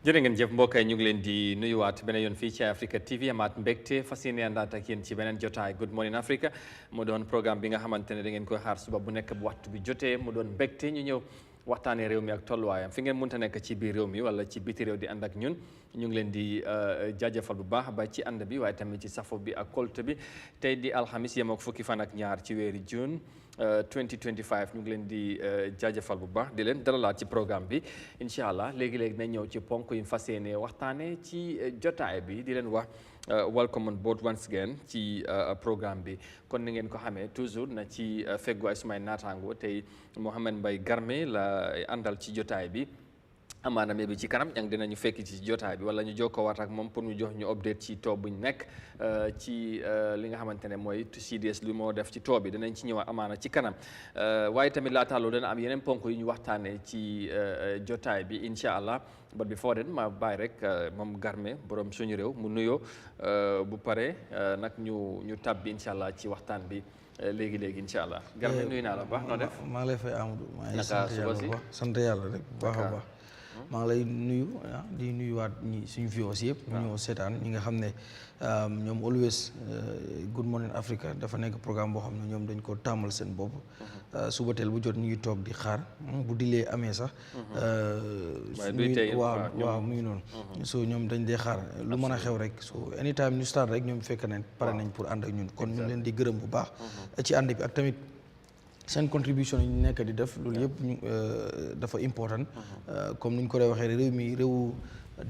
jërë ngeen jëf mbokk yi ñu ngi leen di nuyuwaat beneen yoon fii ci Eyeafrica TV amaat mbégte fas yéene àndaat ak yéen ci beneen jotaay Good Morning Africa mu doon programme bi nga xamante ne da ngeen koy xaar suba bu nekk bu waxtu bi jotee mu doon mbégte ñu ñëw waxtaanee réew mi ak tolluwaayam fi ngeen mënta nekk ci biir réew mi wala ci biti réew di ànd ak ñun ñu ngi leen di jaajëfal bu baax ba ci ànd bi waaye tamit ci safo bi ak kolte bi tey di alxamis yem ak fukki fan ak ñaar ci weeri June 2025 ñu ngi leen di jaajëfal bu baax di leen dalalaat ci programme bi incha allah léegi-léegi nañ ñëw ci ponk yu fas yéene waxtaane ci jotaay bi di leen wax welcome on board once again ci programme bi kon ni ngeen ko xamee toujours na ci feggu ay sumay naataango tey Mohamed Mbaye Garme la àndal ci jotaay bi amaana bi ci kanam ñang dinañu fekk ci jotaay bi wala ñu jokkoo waat ak moom pour ñu jox ñu update ci too buñ nekk ci li nga xamante ne mooy CDS lu moo def ci too bi dinañ ci ñëwaat amaana ci kanam waaye tamit laataaloo dana am yeneen ponk yu ñu waxtaanee ci jotaay bi incha allah but before then ma bàyyi rek moom Garme borom suñu réew mu nuyoo bu pare nag ñu tabbi incha allah ci waxtaan bi léegi incha allah Garme nuyu naa la baax noo def. maa ngi lay fay Amadou. maa ngi naka suba si sant yàlla rek bu baax a baax. maa ngi lay nuyu di nuyuwaat ñi suñu viewers yëpp. ñu ñëw seetaan ñi nga xam ne ñoom always Good Morning Africa dafa nekk programme boo xam ne ñoom dañ ko tàmmal seen bopp. subateel bu jot ñu ngi toog di xaar bu dilee amee sax. waaw mu ngi noonu. so ñoom dañ dee xaar lu mën a xew rek so anytime ñu start rek ñoom fekk nañ pare nañ pour ànd ak ñun kon ñu leen di gërëm bu baax. ci ànd bi ak tamit. seen contribution yi ñu nekk di def loolu yëpp dafa important comme ni ñu ko dee waxee réew mi réewu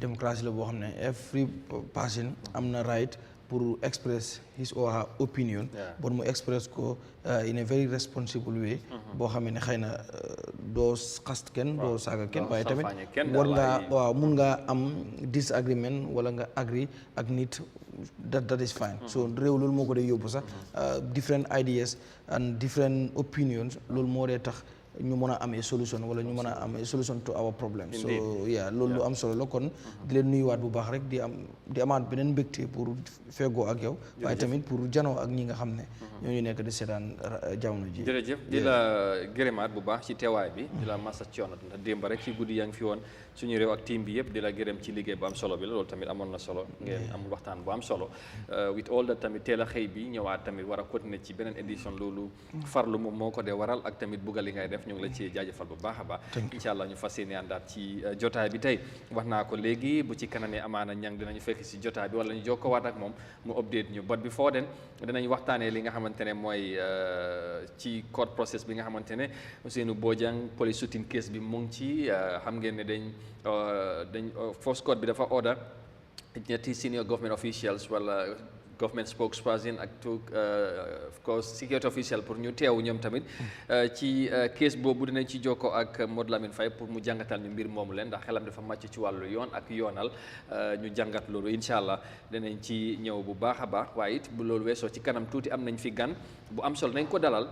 démocratie la boo xam ne every person am na right pour express his or her opinion bon mu express ko in a very responsible way boo xam ne xëy na doo xast kenn doo saaga kenn waaye tamit war ngaa mun ngaa am disagreement wala nga agree ak nit that is fine so réew loolu moo ko dee yóbbu sax different ideas and different opinions loolu moo dee tax ñu mën a amee solution wala ñu mën a amee solution to our problem so loolu lu am solo la kon di leen nuyuwaat bu baax rek di amaat beneen mbégte pour feggoo ak yow waaye tamit pour janoo ak ñi nga xam ne ñooñu nekk di seetaan jamono ji jërëjëf di la gërëmaat bu baax ci teewaay bi di la massa coono ndax démb rek ci guddi yaa ngi fi woon suñu réew ak team bi yëpp di la gërëm ci liggéey bu am solo bi la loolu tamit amoon na solo ngeen am waxtaan bu am solo with all that tamit teel a xëy bi ñëwaat tamit war a continuer ci beneen édition loolu farlu moom moo ko dee waral ak tamit buggal li ngay def ñu ngi la ci jaajëfal bu baax a baax incha allah ñu fas yéene àndaat ci jotaay bi tey wax naa ko léegi bu ci kanamee amaana ñang dinañu fekk si jotaay bi wala ñu jokkoowaat ak moom mu update ñu but before then dinañ waxtaanee li nga xamante ne mooy ci court process bi nga xamante ne Ousseynou Bojang police shooting case bi mu ngi ci xam ngeen ne dañ first court bi dafa order ñetti senior government officials wala government spokesperson ak of course security official pour ñu teew ñoom tamit ci case boobu dinañ ci jokkoo ak Modou Lamine Faye pour mu jàngatal ñu mbir moomu leen ndax xelam dafa màcc ci wàllu yoon ak yoonal ñu jàngat loolu incha allah dinañ ci ñëw bu baax a baax waaye it bu loolu weesoo ci kanam tuuti am nañ fi gan bu am solo nañ ko dalal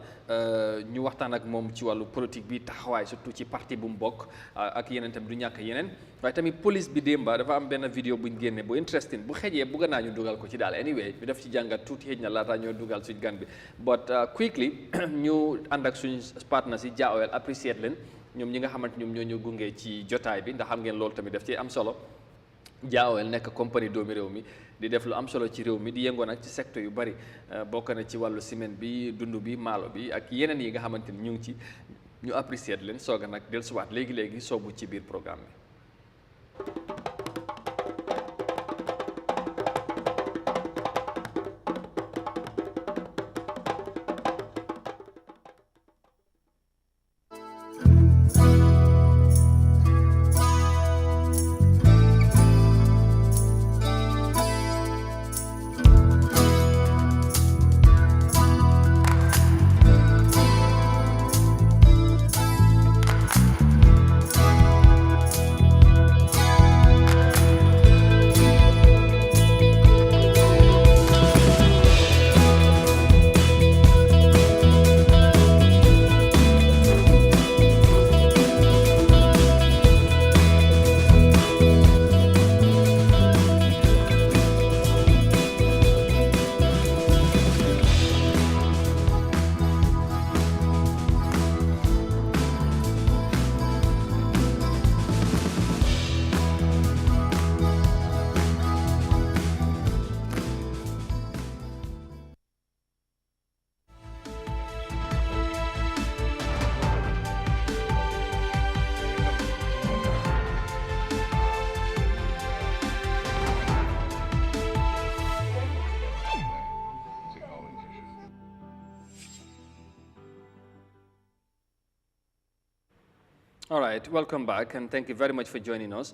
ñu waxtaan ak moom ci wàllu politique bi taxawaay surtout ci parti bu mu bokk ak yeneen tamit du ñàkk yeneen waaye tamit police bi démba dafa am benn vidéo buñ génne bu interesting bu xëjee bëgg naa ñu dugal ko ci daal anyway ñu def ci jàngat tuuti xëj na laata ñoo dugal suñ gan bi but quickly ñu ànd ak suñ partner si Jah Oil appreciate leen ñoom ñi nga xamante ñoom ñoo ñu gunge ci jotaay bi ndax xam ngeen loolu tamit daf ci am solo Jah Oil nekk compagnie doomi réew mi di def lu am solo ci réew mi di yëngoo nag ci secteur yu bari bokk na ci wàllu ciment bi dund bi maalo bi ak yeneen yi nga xamante ni ñu ngi ci ñu appreciate leen soog a nag dellusiwaat léegi soobu ci biir programme bi. All right, welcome back, and thank you very much for joining us.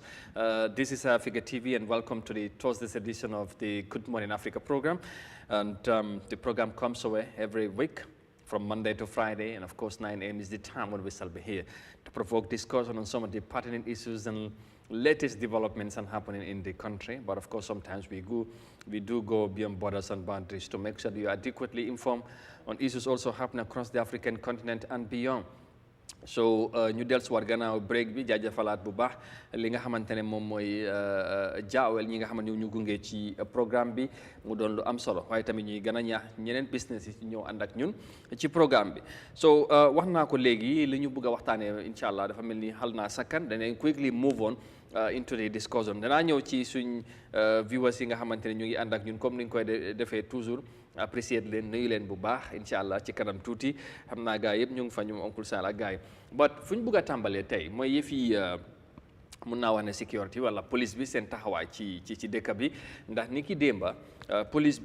This is Eyeafrica TV, and welcome to the Thursday's edition of the Good Morning Africa program. And the program comes away every week from Monday to Friday, and of course 9 a.m. is the time when we shall be here to provoke discussion on some of the pertinent issues and latest developments and happening in the country. But of course, sometimes we do go beyond borders and boundaries to make sure that you are adequately informed on issues also happening across the African continent and beyond. So ñu dellusiwaat gannaaw break bi jaajëfalaat bu baax li nga xamante ne moom mooy jaawel ñi nga xamante ne ñu gunge ci programme bi mu doon lu am solo waaye tamit ñuy gën a ñaax ñeneen business yi ñëw ànd ak ñun ci programme bi. So wax naa ko léegi li ñu bëgg a waxtaanee incha allah dafa mel ni xal naa sakkan danañ quickly move on into the discussion. Danaa ñëw ci suñ viewers yi nga xamante ne ñu ngi ànd ak ñun comme ni ñu koy defee toujours. Appreciate leen nuyu leen bu baax incha allah ci kanam tuuti xam naa gars yëpp ñu ngi fa ñoom oncle Sall ak gars yi but fu ñu bëgg a tàmbalee tey mooy yëf yi mun naa wax ne sécurité wala police bi seen taxawaay ci dëkk bi ndax ni ki démba police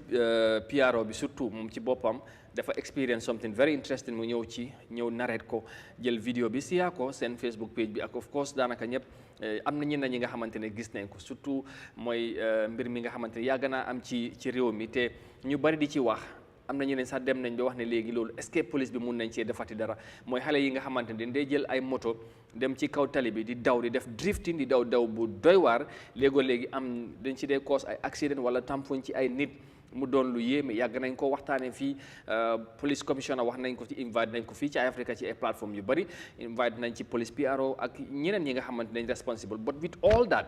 PRO bi surtout moom ci boppam dafa experience something very interesting mu ñëw narrate ko jël vidéo bi siyaa ko seen Facebook page bi ak of course daanaka ñëpp am na ñenn ñi nga xamante ne gis nañ ko surtout mooy mbir mi nga xamante ne yàgg naa am ci réew mi te ñu bari di ci wax am na ñeneen sax dem nañ ba wax ne léegi loolu est-ce que police bi mun nañ cee defati dara mooy xale yi nga xamante ne day jël ay moto dem ci kaw tali bi di daw di def drifting di daw bu doy waar léegi am dañ ci dee cause ay accident wala tampoñ ci ay nit mu doon lu yéeme yàgg nañ ko waxtaanee fii police commissioner wax nañ ko ci invite nañ ko fii ci Eyeafrica ci ay plateforme yu bari invite nañ ci police PRO ak ñeneen ñi nga xamante nañ responsible but with all that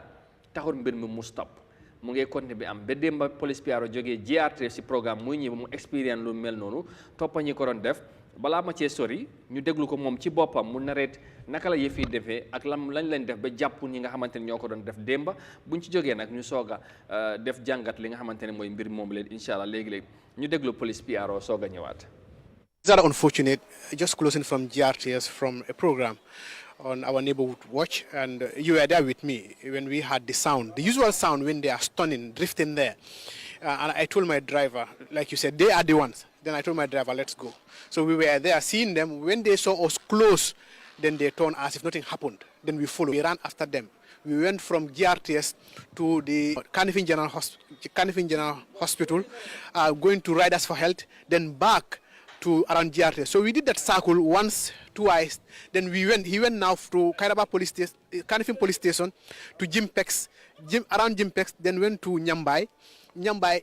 taxul mbir mi mu stop mu ngi continuer bi am ba démba police PRO jógee GRT si programme muy ñëw mu expérience lu mel noonu toppa ñi ko doon def balaa ma cee sori ñu déglu ko moom ci boppam mu nareet naka la yëf yi defee ak lañ leen def ba jàpp ñi nga xamante ne ñoo ko doon def démba buñ ci jógee nag ñu soog a def jàngat li nga xamante ne mooy mbir moom leen incha allah léegi-léegi ñu déglu police PRO soog a ñëwaat. It's rather unfortunate, just closing from GRTS from a program on our neighborhood watch, and you were there with me when we had the sound, the usual sound when they are stunning, drifting there. And I told my driver, like you said, they are the ones. Then I told my driver, let's go. So we were there seeing them. When they saw us close, then they turned as if nothing happened. Then we followed. We ran after them. We went from GRTS to the Kanifing General Hospital, going to Riders for Health, then back to around GRTS. So we did that circle once, twice. Then he went now to Kairaba Police Station, Kanifing Police Station, to Jimpex, around Jimpex, then went to Nyambai,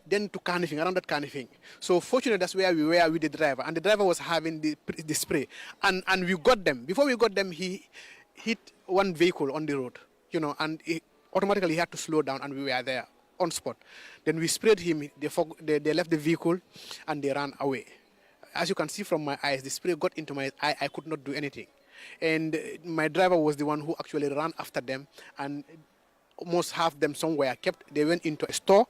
then to Kanifing, around that Kanifing. So fortunately, that's where we were with the driver. And the driver was having the spray. And we got them. Before we got them, he hit one vehicle on the road, and automatically he had to slow down, and we were there on spot. Then we sprayed him. They left the vehicle, and they ran away. As you can see from my eyes, the spray got into my eye. I could not do anything. And my driver was the one who actually ran after them, and almost half them somewhere kept. They went into a store,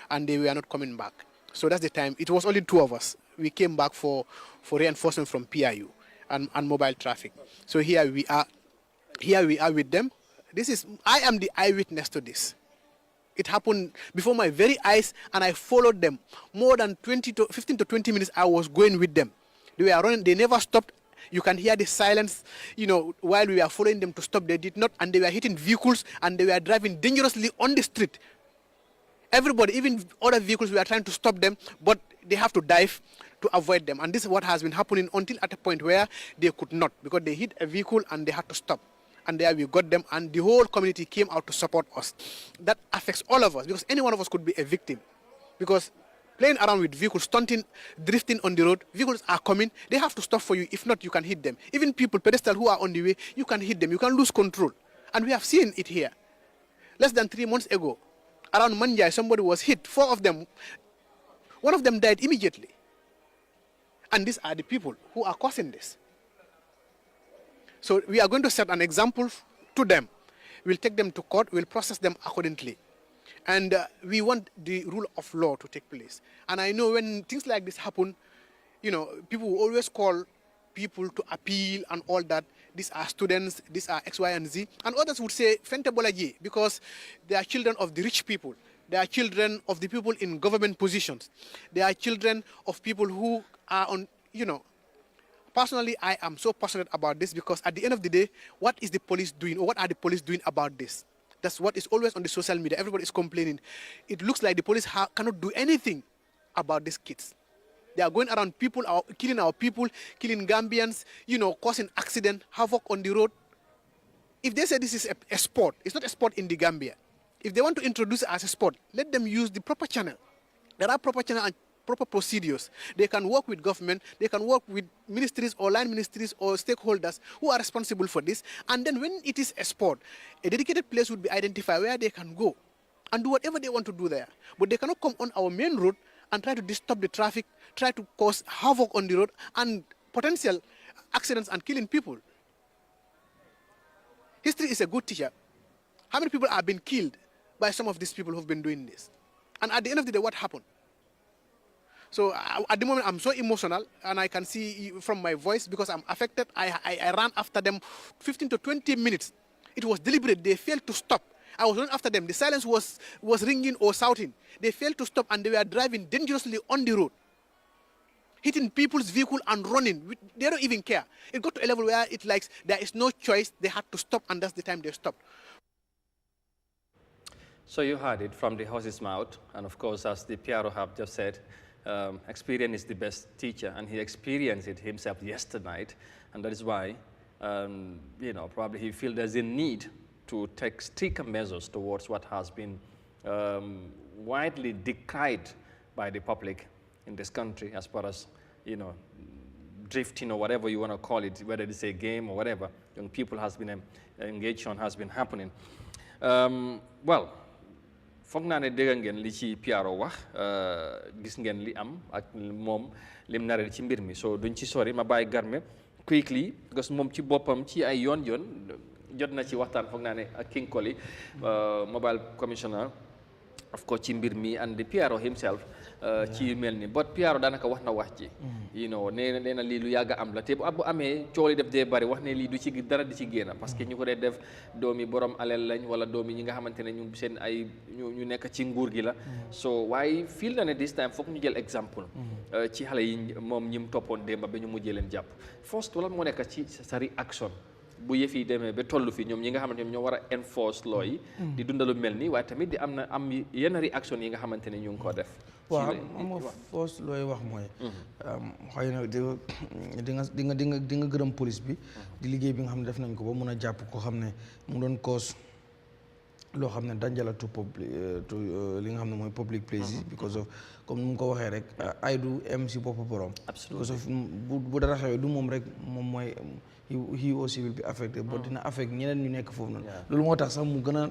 and they were not coming back. So that's the time. It was only two of us. We came back for reinforcement from PIU and mobile traffic. So here we are with them. I am the eyewitness to this. It happened before my very eyes, and I followed them. More than 15 to 20 minutes, I was going with them. They were running. They never stopped. You can hear the silence, while we were following them to stop. They did not, and they were hitting vehicles, and they were driving dangerously on the street. Everybody, even other vehicles, we are trying to stop them, but they have to dive to avoid them. And this is what has been happening until at a point where they could not, because they hit a vehicle and they had to stop. And there we got them, and the whole community came out to support us. That affects all of us, because any one of us could be a victim. Because playing around with vehicles, stunting, drifting on the road, vehicles are coming, they have to stop for you. If not, you can hit them. Even people, pedestrians who are on the way, you can hit them. You can lose control. And we have seen it here. Less than 3 months ago, around Manjai, somebody was hit. 4 of them. One of them died immediately. And these are the people who are causing this. So we are going to set an example to them. We'll take them to court. We'll process them accordingly. And we want the rule of law to take place. And I know when things like this happen, people will always call people to appeal and all that. These are students, these are X, Y, and Z. And others would say, Fentebolaji, because they are children of the rich people. They are children of the people in government positions. They are children of people who are on, personally, I am so passionate about this because at the end of the day, what is the police doing, or what are the police doing about this? That's what is always on the social media. Everybody is complaining. It looks like the police cannot do anything about these kids. They are going around killing our people, killing Gambians, causing accident, havoc on the road. If they say this is a sport, it's not a sport in the Gambia. If they want to introduce it as a sport, let them use the proper channel. There are proper channel and proper procedures. They can work with government, they can work with ministries or line ministries or stakeholders who are responsible for this. And then when it is a sport, a dedicated place would be identified where they can go and do whatever they want to do there. But they cannot come on our main road and try to disturb the traffic, try to cause havoc on the road and potential accidents and killing people. History is a good teacher. How many people have been killed by some of these people who've been doing this? And at the end of the day, what happened? So at the moment, I'm so emotional, and I can see from my voice because I'm affected. I ran after them 15 to 20 minutes. It was deliberate. They failed to stop. I was running after them. The silence was ringing or shouting. They failed to stop, and they were driving dangerously on the road, hitting people's vehicle and running. They don't even care. It got to a level where it's like there is no choice. They had to stop, and that's the time they stopped. So you heard it from the horse's mouth, and of course, as the PRO have just said, experience is the best teacher, and he experienced it himself yesterday, and that is why, probably he feels there's a need to take stricter measures towards what has been widely decried by the public in this country as far as, drifting or whatever you want to call it, whether it's a game or whatever, young people has been engaged on, has been happening. Well, foog naa ne dégg ngeen li ci PRO wax gis ngeen li am ak moom lim naree ci mbir mi so duñ ci sori ma bàyyi Garme quickly parce que moom ci boppam ci ay yoon jot na ci waxtaan foog naa ne ak King Koli mobile commissioner of course ci mbir mi and the PRO himself ci mel ni but PRO daanaka wax na wax ci nee na lii lu yàgg am la te bu amee coow li def dee bari wax ne lii du ci dara di ci génn parce que ñu ko dee def doomi borom alal lañ wala doomi ñi nga xamante ne ñu seen ay ñu nekk ci nguur gi la so waaye feel na ne this time foog ñu jël exemple ci xale yi moom ñi mu toppoon démba ba ñu mujjee leen jàpp first wala moo nekk ci sa reaction bu yëf yi demee ba tollu fi ñoom ñi nga xamante ne ñoo war a enforce law yi di dundalu mel nii waaye tamit di am yenn réaction yi nga xamante ne ñu ngi ko def waaw am force looy wax mooy xëy na di nga gërëm police bi di liggéey bi nga xam ne def nañ ko ba mun a jàpp ko xam ne mu doon cause loo xam ne danjalatu li nga xam ne mooy public places because of comme nu mu ko waxee rek ay du em si bopp borom because of bu dara xewee du moom rek moom mooy he aussi will be affected but dina affect ñeneen ñu nekk foofu noonu loolu moo tax sax mu gën a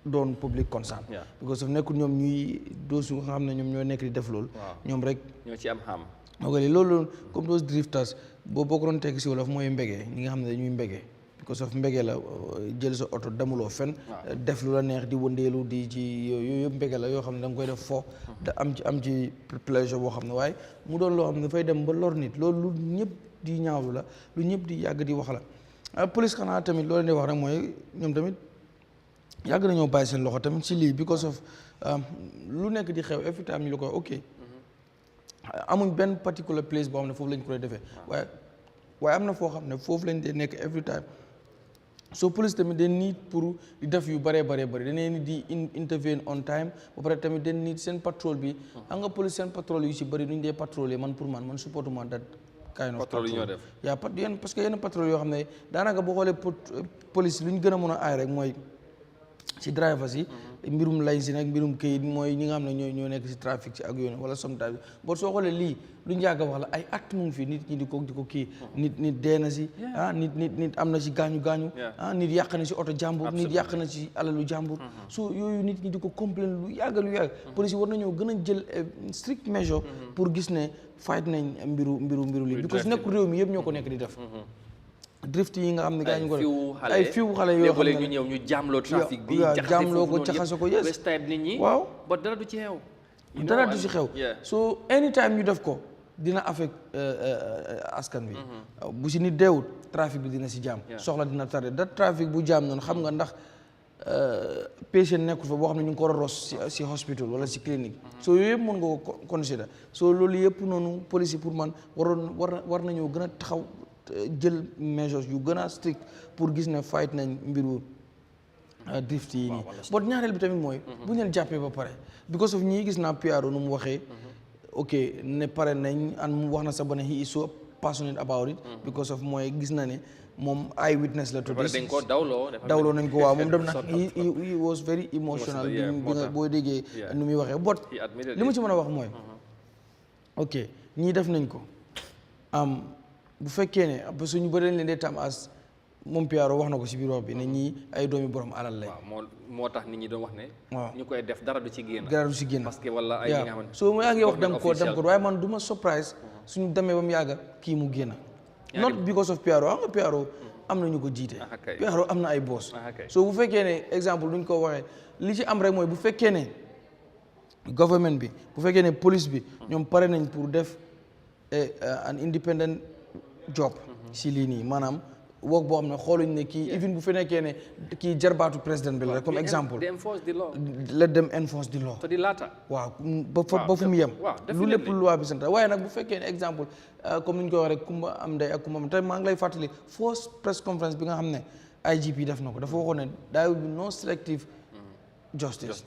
doon public concern because of nekkul ñoom ñuy doosu nga xam ne ñoom ñoo nekk di def loolu ñoom rek ñoo ci am xam ok loolu comme those drifters boo ko doon tekki si wolof mooy mbégee ñi nga xam ne dañuy mbégee because of mbégee la jël sa oto demuloo fen def lu la neex di wëndeelu di ci yooyu yëpp mbégee la yoo xam ne da nga koy def fo da am ci pleasure boo xam ne waaye mu doon loo xam ne dafay dem ba lor nit loolu lu ñëpp di ñaawlu la lu ñëpp di yàgg di wax la police xanaa tamit loolu leen di wax rek mooy ñoom tamit yàgg nañoo bàyyi seen loxo tamit ci lii because of lu nekk di xew every time ñu la koy ok amuñ benn particular place boo xam ne foofu lañ koy defee waaye am na foo xam ne foofu lañ dee nekk every time so police tamit dañ need pour di def yu bëree dañee ni di intervene on time ba pare tamit dañ need seen patrol bi xam nga police seen patrol yu ci bëri duñ dee patrol man supportuma dat kind of patrol ñoo def parce que yenn patrol yoo xam ne daanaka boo xoolee police lu ñu gën a mën a aay rek mooy ci drivers yi mbirum laysi nag mbirum këyit mooy ñi nga xam ne ñoo nekk ci trafic ci ak yoon wala sometimes boo soo xoolee lii lu ñu yàgg a wax la ay acte mu ngi fi nit ñi di ko kii nit dee na si nit am na ci gaañu nit yàq na ci oto jàmbur nit yàq na ci alalu jàmbur so yooyu nit ñi di ko complain lu yàgg police yi war nañoo gën a jël strict measure pour gis ne fight nañ mbiru lii because nekkul réew mi yëpp ñoo ko nekk di def drift yi nga xam ne gaa ñu ko ay fiw xale yoo xam ne ñu ñëw ñu jaamloo trafic bi jaamloo ko jaxase ko yes nit ñi waaw ba dara du ci xew dara du ci xew so anytime ñu def ko dina affect askan bi bu si nit deewut trafic bi dina si jaam soxla dina tardé da trafic bu jaam noonu xam nga ndax patient nekkul fa boo xam ne ñu ngi ko war a ros si hospital wala si clinique so yooyu yëpp mën nga ko consider so loolu yëpp noonu police pour man war nañoo gën a taxaw jël measures yu gën a strict pour gis ne fight nañ mbiru drift yi nii but ñaareel bi tamit mooy bu ñu leen jàppee ba pare because of ñii gis naa PRO nu mu waxee ok ne pare nañ an mu wax na sax ba ne he is so passionate about it because of mooy gis na ne moom eye witness la to this dawloo nañ ko waaw moom dem na he was very emotional bi nga boo déggee nu muy waxee but li ma ci mën a wax mooy ok ñii def nañ ko bu fekkee ne parce que ñu bëri lañ leen dee tam as moom PRO wax na ko ci biir wax bi ne ñii ay doomi borom alal lañ. waaw moo tax nit ñi doon wax ne. waaw ñu koy def dara du ci génn. dara du ci génn parce que wala ay yi nga xamante soo yaa ngi wax dem ko waaye man du ma surprise suñu demee ba mu yàgg kii mu génn. not because of PRO xam nga PRO am na ñu ko jiite. PRO am na ay boss. so bu fekkee ne exemple duñ ko waxee li ci am rek mooy bu fekkee ne government bi bu fekkee ne police bi ñoom pare nañ pour def an independent job si lii nii maanaam. work boo xam ne xooluñ ne kii even bu fi nekkee ne kii jarbaatu président bi la comme exemple let them enforce the law te di laata waaw ba fu mu yem lu lépp loi bi sant waaye nag bu fekkee ne exemple comme ni ñu ko wax rek kumba am ndey ak kumba am tey maa ngi lay fàttali first press conference bi nga xam ne IGP def na ko dafa waxoon ne there will be no selective justice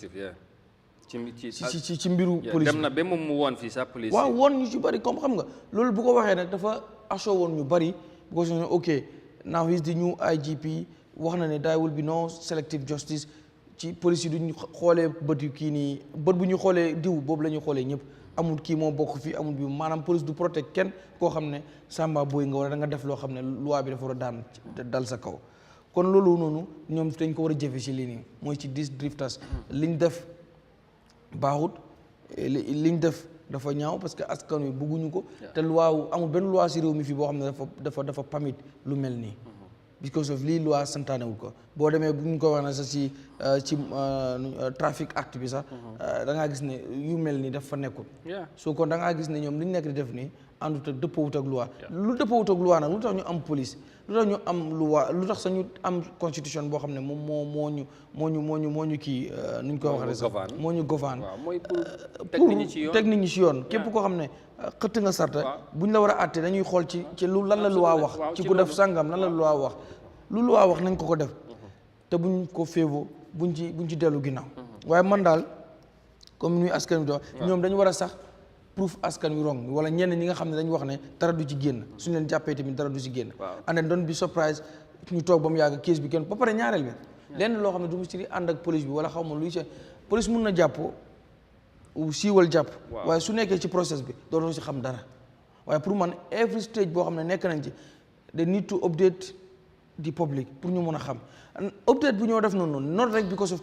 ci mbiru police dem na ba moom mu woon fii sa police waaw woon ñu ci bëri comme xam nga loolu bu ko waxee nag dafa assure woon ñu bëri bu ko ok now he's the new IGP wax na ne there will be no selective justice ci police yi duñ xoolee bët yu kii nii bët bu ñu xoolee diw boobu la ñu xoolee ñëpp amul kii moo bokk fii amul bi maanaam police du protect kenn koo xam ne samba boy nga wala da nga def loo xam ne loi bi dafa war a dal sa kaw kon loolu noonu ñoom dañ ko war a jëfe ci lii nii mooy ci dis drifters liñ def baaxut liñ def dafa ñaaw parce que askan wi bëgguñu ko te loi amul benn loi ci réew mi fii boo xam ne dafa permit lu mel nii because of lii loi santaanewul ko boo demee bu ñu ko wax na sax ci trafic act bi sax da ngaa gis ne yu mel nii dafa nekkul soo kon da ngaa gis ne ñoom li ñu nekk di def nii àndut ak dëppoowut ak loi lu dëppoowut ak loi nag lu tax ñu am police lu tax ñu am loi lu tax sax ñu am constitution boo xam ne moom moo ñu kii nu ñu koy waxee sax moo ñu gouverne pour teg nit ñi ci yoon képp koo xam ne xëtt nga sarta buñ la war a àtte dañuy xool ci lu lan la loi wax ci ku def sàngam lan la loi wax lu loi wax nañ ko def te buñ ko féevo buñ ci dellu ginnaaw waaye man daal comme nuy askan wi do ñoom dañu war a sax proof askan wi wrong wala ñenn ñi nga xam ne dañu wax ne dara du ci génn suñu leen jàppee tamit dara du ci génn and then don't be surprised ñu toog ba mu yàgg case bi kenn ba pare ñaareel bi lenn loo xam ne du mu ci ànd ak police bi wala xaw ma luy ci police mun na jàpp siiwal jàpp waaye su nekkee ci process bi dootoo ci xam dara waaye pour man every stage boo xam ne nekk nañ ci they need to update the public pour ñu mën a xam update bu ñoo def noonu not rek because of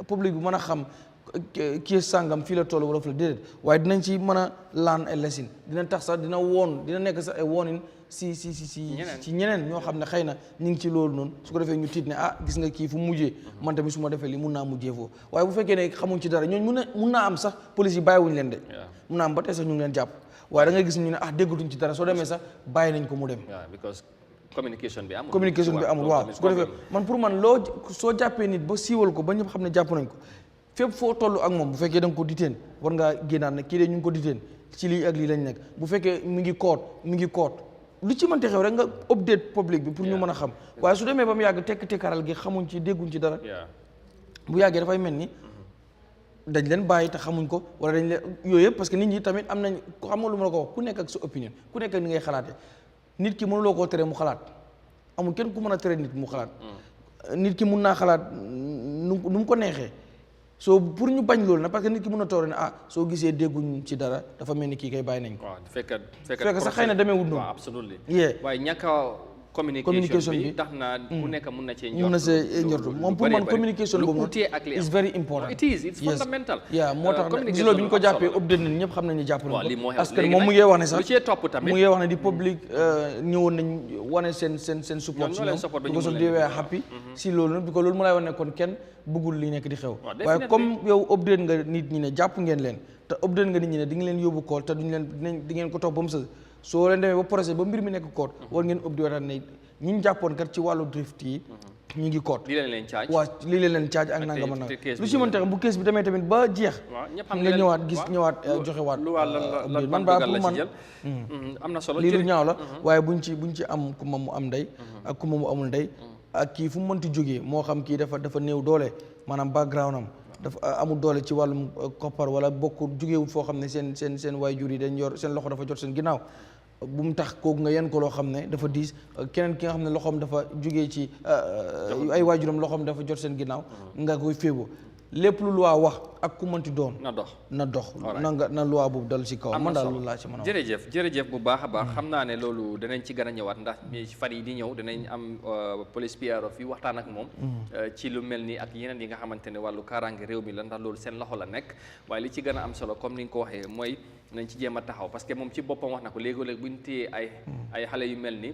public bi mën a xam kii sàngam fii la toll wala fi la déedéet waaye dinañ ci mën a learn a lesson dina tax sax dina nekk sax ay warning si ñeneen ñoo xam ne xëy na ñu ngi ci loolu noonu su ko defee ñu tiit ne gis nga kii fu mujjee man tamit su ma defee lii mun naa mujjee foofu waaye bu fekkee ne xamuñ ci dara ñooñu mun naa am sax police yi bàyyiwuñ leen de mun naa am ba tey sax ñu ngi leen jàpp waaye da ngay gis ñu ne déggatuñ ci dara soo demee sax bàyyi nañ ko mu dem communication bi amul waaw su ko defee man pour man soo jàppee nit ba siiwal ko ba ñëpp xam ne jàpp nañ ko fépp foo toll ak moom bu fekkee da nga ko diteen war ngaa génnaat ne kii de ñu ngi ko diteen ci lii ak lii lañ nekk bu fekkee mi ngi koot lu ci mënti xew rek nga update public bi pour ñu mën a xam waaye su demee ba mu yàgg tekk-tekkaral gi xamuñ ci dégguñ ci dara bu yàggee dafay mel ni dañ leen bàyyi te xamuñ ko wala dañ leen yooyu yëpp parce que nit ñi tamit am nañ xam nga lu ma la ko wax ku nekk ak sa opinion ku nekk ak ni ngay xalaatee nit ki mënuloo koo tere mu xalaat amul kenn ku mën a tere nit mu xalaat nit ki mun naa xalaat nu mu ko neexee soo pour ñu bañ loolu nag parce que nit ki mën a toog ne soo gisee dégguñ ci dara dafa mel ni kii kay bàyyi nañ ko. waaw fekk sax xëy na demeewul noonu. waaw absolument. waaye ñàkk communication bi tax na ku nekk mun na cee njortu moom pour man communication boobu is very important. it's fundamental. moo tax gisuloo bi ñu ko jàppee update nañ ñëpp xam nañ ne jàpp nañ ko parce que moom mu ngi wax ne sax lu cee topp tamit mu ngi wax ne di public ñëwoon nañ wane seen support si ñoom because of they were happy si loolu nag because loolu mu lay wax ne kon kenn bëggul li nekk di xew waaye comme yow update nga nit ñi ne jàpp ngeen leen te update nga nit ñi ne di nga leen yóbbu kool te duñ leen di ngeen ko topp ba mu sa soo leen demee ba procès ba mbir mi nekk court war ngeen ëpp di waxtaan ne ñi ñu jàppoon kat ci wàllu drift yi ñu ngi court lii leen charge waaw lii leen charge ak nangam ak nangam lu si mën tax bu kees bi demee tamit ba jeex nga ñëwaat gis ñëwaat joxe waat man baa pour man am na solo lii lu ñaaw la waaye buñ ci am ku ma mu am ndey ak ku ma mu amul ndey ak kii fu mu mënti jógee moo xam kii dafa néew doole maanaam background am dafa amul doole ci wàllum koppar wala bokk jógeewul foo xam ne seen waajur yi dañ yor seen loxo dafa jot seen ginnaaw bu mu tax kooku nga yen ko loo xam ne dafa diis keneen ki nga xam ne loxoom dafa jógee ci ay waajuram loxoom dafa jot seen ginnaaw nga koy féebo lépp lu loi wax ak ku mënti doon na dox na loi boobu dal ci kaw man daal loolu laa ci mën a wax jërëjëf bu baax a baax xam naa ne loolu danañ ci gën a ñëwaat ndax fan yi di ñëw danañ am police PRO fi waxtaan ak moom ci lu mel ni ak yeneen yi nga xamante ne wàllu kaaraange réew mi la ndax loolu seen loxo la nekk waaye li ci gën a am solo comme ni nga ko waxee mooy nañ ci jéem a taxaw parce que moom ci boppam wax na ko léegi-léegi bu ñu téyee ay xale yu mel ni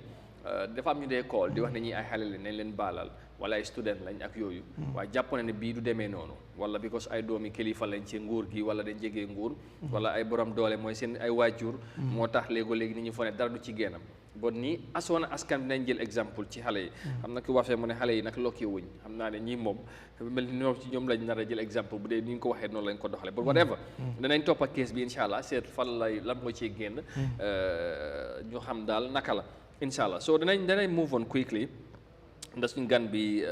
dafa am ñu dee call di wax ne ñi ay xale lañ nañ leen baalal wala ay student lañ ak yooyu waaye jàpp na ne bii du demee noonu wala because ay doomi kilifa lañ ci nguur gi wala dañ jegee nguur wala ay borom doole mooy seen ay waajur moo tax léegi-léegi nit ñi fo ne dara du ci génnam bon nii asoona askan bi nañ jël exemple ci xale yi xam na ki waxee mu ne xale yi nag lokki wuñ xam naa ne ñii moom dafa mel ni ñoom ci ñoom lañ nar a jël exemple bu dee ni ñu ko waxee noonu lañ ko doxalee but whatever danañ toppa kees bi incha allah seet fan lay lan moo ciy génn ñu xam daal naka la incha allah so danañ move on quickly ndax suñu gan bi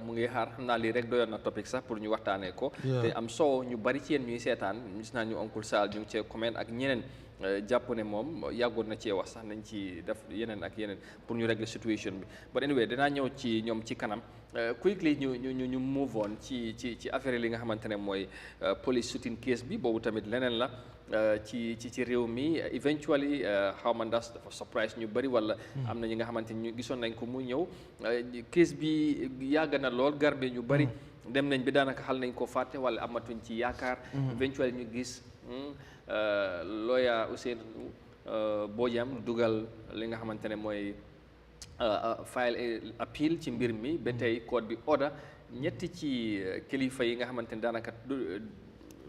mu ngi xaar xam naa lii rek doyoon na topic sax pour ñu waxtaanee ko te am soo ñu bari ci yéen ñuy seetaan gis naa ñu oncle Sall ñu ngi cee comment ak ñeneen jàpp ne moom yàggoon na cee wax sax nañ ci def yeneen ak yeneen pour ñu régler situation bi but anyway danaa ñëw ci ñoom ci kanam quickly ñu move on ci affaire li nga xamante ne mooy police shooting case bi boobu tamit leneen la ci réew mi eventually xaw ma ndax dafa surprise ñu bëri wala am na ñi nga xamante ni ñu gisoon nañ ko mu ñëw case bi yàgg na lool garbe ñu bëri dem nañ bi daanaka xal nañ ko fàtte wala amatuñ ci yaakaar eventually ñu gis lawyer Ousseynou Bojang dugal li nga xamante ne mooy file appeal ci mbir mi ba tey code bi order ñetti ci kilifa yi nga xamante ne daanaka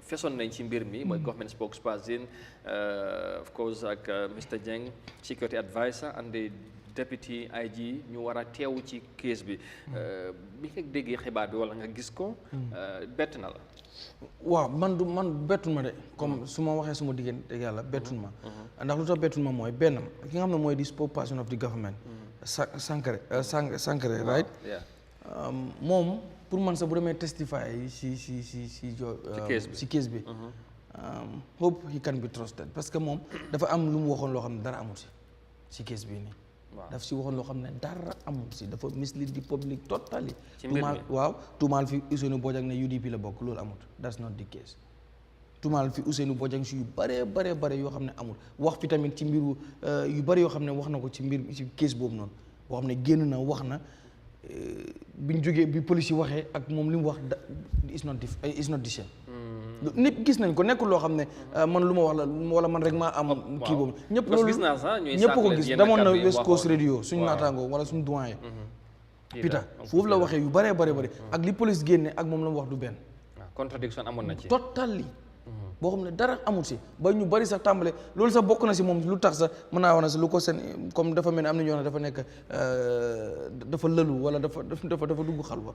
fesoon nañ ci mbir mi mooy government spokesperson of course ak Mr Jeng security advisor and the deputy IG ñu war a teew ci case bi bi nga déggee xibaar bi wala nga gis ko bett na la waaw man bettun ma de comme su ma waxee suma diggante dëgg yàlla bettun ma ndax lu tax bettun ma mooy benn ki nga xam ne mooy di spokesperson of the government Sankare right moom pour man sax bu demee testify si case bi hope he can be trusted parce que moom dafa am lu mu waxoon loo xam ne dara amul si case bi nii daf si waxoon loo xam ne dara amul si dafa mislead the public totally tuumaal fi Ousseynou Bojang ne UDP la bokk loolu amul that's not the case tuumaal fi Ousseynou Bojang si yu bare yoo xam ne amul wax fi tamit ci mbiru yu bare yoo xam ne wax na ko ci mbir ci case boobu noonu boo xam ne génn na wax na biñ jógee bi police yi waxee ak moom li mu wax is not the same nit gis nañ ko nekkul loo xam ne man lu ma wax la wala man rek maa am kii boobu ñëpp loolu ñëpp ko gis demoon na West Coast Radio suñu naataangoo wala suñu doyen Peter foofu la waxee yu bare ak li police génne ak moom la mu wax du benn contradiction amoon na ci totally boo xam ne dara amul si ba ñu bari sax tàmbale loolu sax bokk na si moom lu tax sax mën naa wax na si lu ko seen comme dafa mel ne am na ñoo xam ne dafa nekk dafa lëlu wala dafa dugg xalwa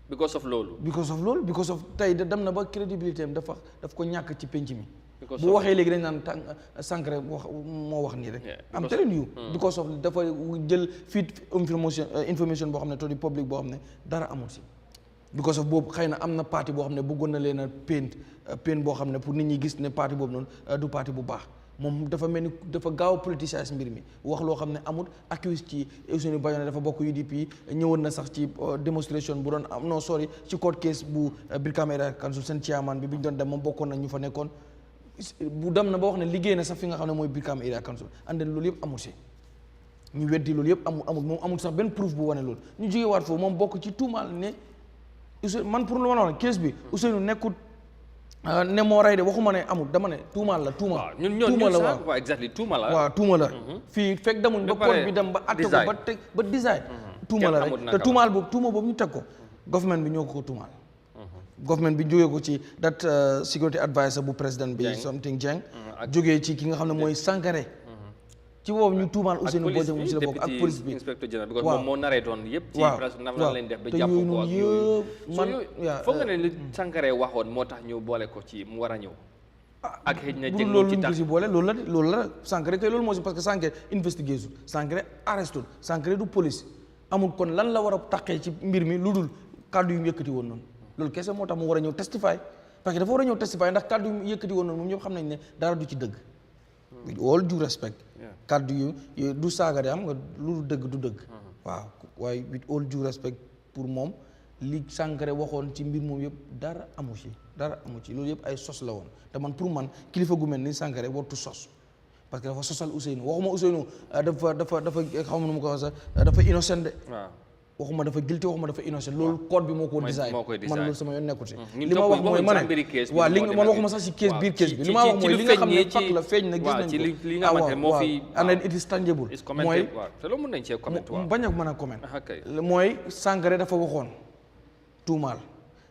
because of loolu because of tey dem na ba crédibilité am daf ko ñàkk ci penc mi bu waxee léegi dañ naan Sankare moo wax nii rek am telling you because of dafa jël feed information boo xam ne to the public boo xam ne dara amul si because of boobu xëy na am na parti boo xam ne bëggoon na leen a paint boo xam ne pour nit ñi gis ne parti boobu noonu du parti bu baax moom dafa mel ni dafa gaaw a politicize mbir mi wax loo xam ne amul accuse ci Ousseynou Bojang dafa bokk UDP ñëwoon na sax ci démonstration bu doon am non sorry ci court case bu Brikama Area Council seen chairman bi ñu doon dem moom bokkoon na ñu fa nekkoon bu dem na ba wax ne liggéey na sax fi nga xam ne mooy Brikama Area Council and then loolu yëpp amul si ñu weddi loolu yëpp amul moom amul sax benn proof bu wane loolu ñu jógee waat foofu moom bokk ci tuumaal ne Ousseynou man pour lu ma wax case bi Ousseynou nekkut ne moo rey de waxuma ne amul dama ne tuumaal la tuuma la waaw exactly tuuma la waaw tuuma la fii fekk demuñ ba code bi dem ba atte ko ba design tuuma la rek te tuuma boobu ñu teg ko government bi ñoo ko tuumaal government bi jógee ko ci that security advisor bu président bi something Jeng jógee ci ki nga xam ne mooy Sankare ci boobu ñu tuumaal Ousseynou Bojang mu si la bokk ak police bi inspecteur général because moom moo nareetoon yëpp ci presque nan la leen def ba te jàpp yooyu ko ak noonu yooyu yëpp man foog nga ne li Sankharé waxoon moo tax ñu boole ko ci mu war a ñëw ak xëy na jëng loolu ci ñu ko tax si boole loolu la Sankharé kay loolu moo si parce que Sankharé investigation Sankharé arresté Sankharé du police amul kon lan la war a taqee ci mbir mi lu dul kàddu yu mu yëkkati woon noonu loolu kese moo tax mu war a ñëw testify parce que dafa war a ñëw testify ndax kàddu yu mu yëkkati woon noonu moom ñëpp xam nañ ne dara du ci dëgg with all due respect kàddu yu du saaga de am nga lu dëgg du dëgg waaw waaye with all due respect pour moom li Sankharé waxoon ci mbir moom yëpp dara amu ci loolu yëpp ay sos la woon te man pour man kilifa gu mel ni Sankharé wartu sos parce que dafa sosal Ousseynou waxuma Ousseynou dafa xaw ma nu ma ko wax sax dafa innocent de waxuma dafa guilty waxuma dafa innocent loolu code bi moo ko design man loolu sama yoon nekkul si li ma wax mooy ma ne waaw li man waxuma sax si case biir case bi li ma wax mooy li nga xam ne fak la feeñ na gis nañ ko waaw and then it is tangible mooy te loolu mën nañ cee comment bañ a mën a comment mooy Sankharé dafa waxoon tuumaal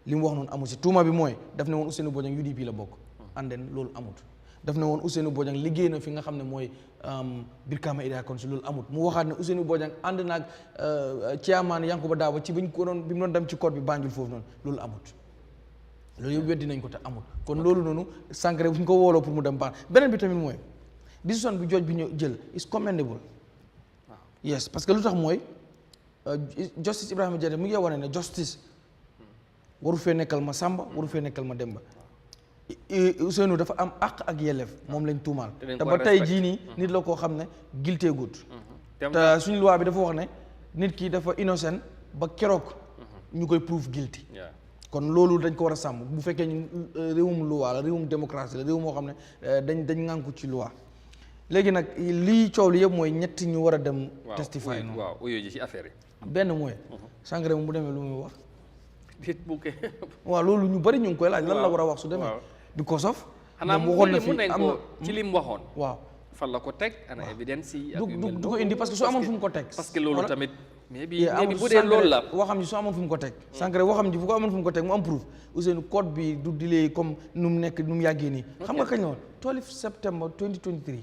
li mu wax noonu amu si tuuma bi mooy daf ne woon Ousseynou Bojang UDP la bokk and then loolu amut daf ne woon Ousseynou Bojang liggéey na fi nga xam ne mooy Brikama Area Council loolu amut mu waxaat ne Ousseynou Bojang ànd naag chairman Yankuba Dabo ci bi mu doon dem ci code bi Banjul foofu noonu loolu amut loolu yëpp weddi nañ ko te amut kon loolu noonu Sankharé bu ñu ko wooloo pour mu dem baax beneen bi tamit mooy décision bi jooj bi ñu jël is commendable yes parce que lu tax mooy justice Ibrahima Jammeh mu ngi wane ne justice waru fee nekkal ma Samba waru fee nekkal ma Demba Ousseynou dafa am àq ak yelleef moom lañ tuumaal te ba tey jii nii nit la koo xam ne guilty good te suñu loi bi dafa wax ne nit ki dafa innocent ba keroog ñu koy prove guilty kon loolu dañ ko war a sàmm bu fekkee ñu réewum loi la réewum démocratie la réew moo xam ne dañ ŋànku ci loi léegi nag lii coow li yëpp mooy ñetti ñu war a dem testify noonu waaw uyu ji ci affaire yi benn mooy Sankharé moom bu demee lu muy wax waaw loolu ñu bari ñu ngi koy laaj lan la war a wax su demee because of xanaa waxoon na fi am na ci li mu waxoon waaw fan la ko teg ana évidence yi du ko indi parce que su amoon fu mu ko teg parce que loolu tamit mais bi bu dee loolu la waxam ji su amoon fu mu ko teg Sankharé waxam ji bu ko amoon fu mu ko teg mu am proof Ousseynou code bi du delay comme nu mu nekk nu mu yàggee nii xam nga kañ la woon 12 septembre 2023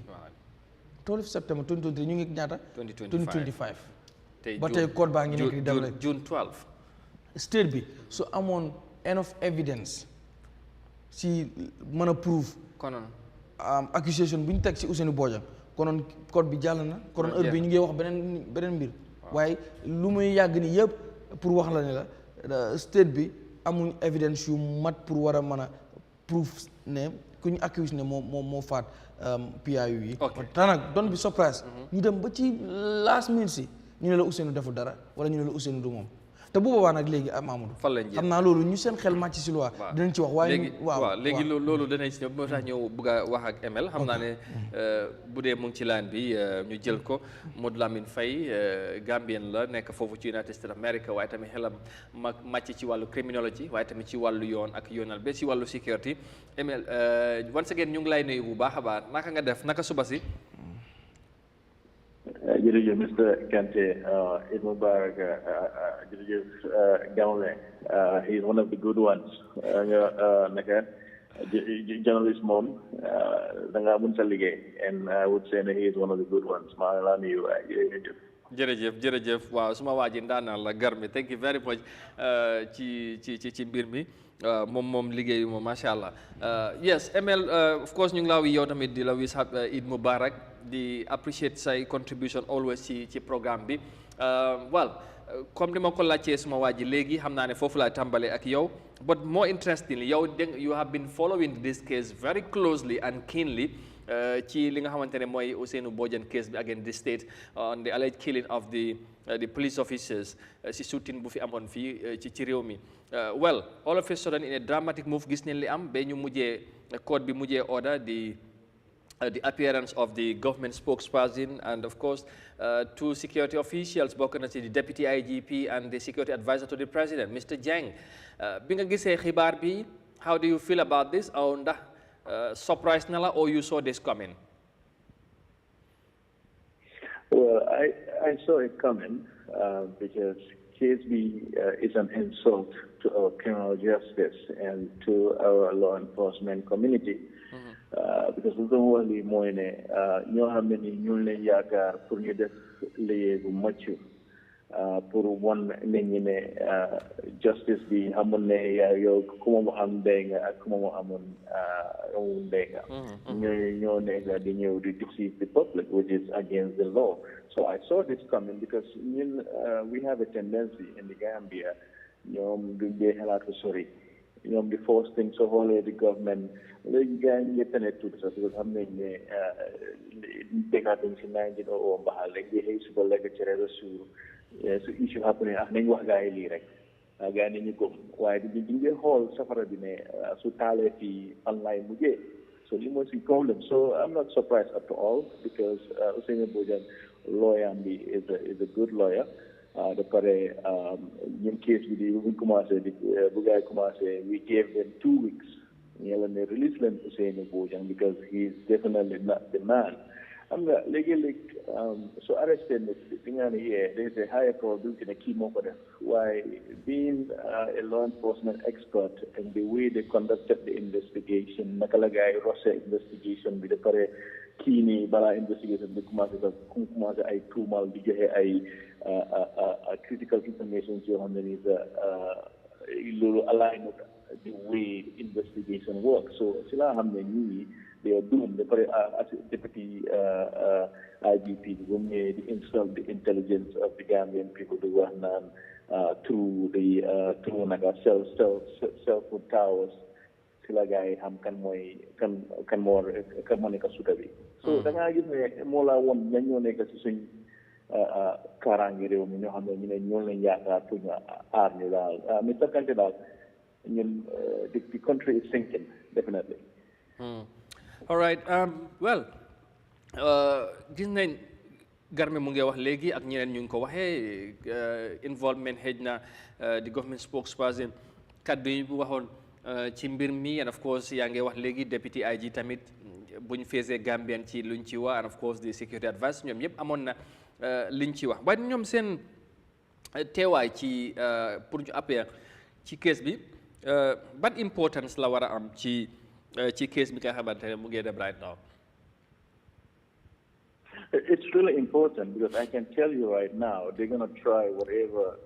12 septembre 2023 ñu ngi ñaata 2025 ba tey code baa ngi nekk di dem rek June 12 state bi su amoon enough evidence si mën a prove konoon accusation bu ñu teg si Ousseynou Bojang konoon code bi jàll na konoon heure bi ñu ngi wax beneen mbir waaye lu muy yàgg ni yëpp pour wax la ne la state bi amuñ evidence yu mat pour war a mën a prove ne ku ñu accuse ne moo faat PIU yi te nag don't be surprised ñu dem ba ci last minute si ñu ne la Ousseynou defu dara wala ñu ne la Ousseynou du moom te bu boobaa nag léegi Mamadou xam naa loolu ñu seen xel màcc si loi dinañ ci wax waaye waaw léegi loolu danañ si ñëw moo tax ñëw bëgg a wax ak ML xam naa ne bu dee mu ngi ci laan bi ñu jël ko Modou Lamine Faye Gambien la nekk foofu ci United States of America waaye tamit xelam màcc ci wàllu criminology waaye tamit ci wàllu yoon ak yoonal ba ci wàllu security ML once again ñu ngi lay nuyu bu baax a baax naka nga def naka suba si jërëjëf Mr. Kante Eid Mubarak jërëjëf Jammeh he is one of the good ones nga naka journalist moom da nga mun sa liggéey and I would say that he is one of the good ones maa ngi laa nuyu waay jërëjëf waaw suma waa ji ndaanaan la gar mi thank you very much ci mbir mi moom liggéey moom macha allah yes ML of course ñu ngi laa wi yow tamit di la wis Eid Mubarak di appreciate say contribution always ci programme bi well comme ni ma ko laajtee suma waa ji léegi xam naa ne foofu laa tàmbalee ak yow but more interestingly yow you have been following this case very closely and keenly ci li nga xamante ne mooy Ousseynou Bojang case bi against the state on the alleged killing of the police officers si shooting bu fi amoon fii ci réew mi well all of a sudden in a dramatic move gis neen li am ba ñu mujjee code bi mujjee order the appearance of the government spokesperson and of course two security officials bokk na ci the deputy IGP and the security advisor to the president Mr. Jang bi nga gisee xibaar bi how do you feel about this aw ndax surprise na la or you saw this coming? Well, I saw it coming because KSB is an insult to our criminal justice and to our law enforcement community. because lu doon wax lii mooy ne ñoo xam ne ni ñun leen yaakaar pour ñu def liggéey bu mucc pour wan nit ñi ne justice bi xamul ne yow ku ma mu am ndey nga ak ku ma mu amul ndey nga ñoo nekk di ñëw di deceive the public which is against the law. So I saw this coming because we have a tendency in the Gambia ñoom duñ dee xalaat ko sori ñoom the first thing so xoolee the government léegi gars yi ñëpp ne tuuti sax parce que xam nañ ne dëkkaat dañ si 1900 mbaxal rek di xëy suba lekk cere ba suur su issue happening nañ wax gars yi lii rek gars yi nañu gëm waaye di ngeen xool safara bi ne su taalee fii online mujjee so li mooy si problem. So I'm not surprised at all because Ousainou Bojang lawyer bi is a good lawyer. The pare ñun case bi di bu commencé di bu gars yi commencé we gave them 2 weeks ñu ne release leen Ousainou Bojang because he is definitely not the man. Am nga léegi-léegi so arresté nit di nga ne there is a higher probability ne kii moo ko def waaye being a law enforcement expert and the way they conducted the investigation naka la gars yi rosé investigation bi de pare kii nii balaa investigation bi commencé ay tuumal di joxe ay critical information yoo xam ne ni loolu align with the way investigation works. So si laa xam ne ñii they are doomed. As Deputy IGP, they insult the intelligence of the Gambian people to run through the cell phone towers. Sila guy kan mo neka sutabi. So danga gis ne mo la won ñoo nekk ci suñ karangi réew mi ñoo xam ne ñu ne ñoo leen yaakaar pour ñu aar ñu daal Mr. Kante daal ñun the country is sinking definitely. All right. Well, gis nañ Garme mu ngi wax léegi ak ñeneen ñu ngi ko waxee involvement xëj na the government spokesperson kaddu yi bu waxoon ci mbir mi and of course yaa ngi wax léegi deputy IG tamit buñ feesee Gambian ci luñ ci wax and of course the security advice ñoom yëpp amoon na liñ ci wax waaye ñoom seen teewaay ci pour ñu appear ci case bi ban importance la war a am ci case bi nga xamante ne mu ngi dem right now. It's really important because I can tell you right now they're going to try whatever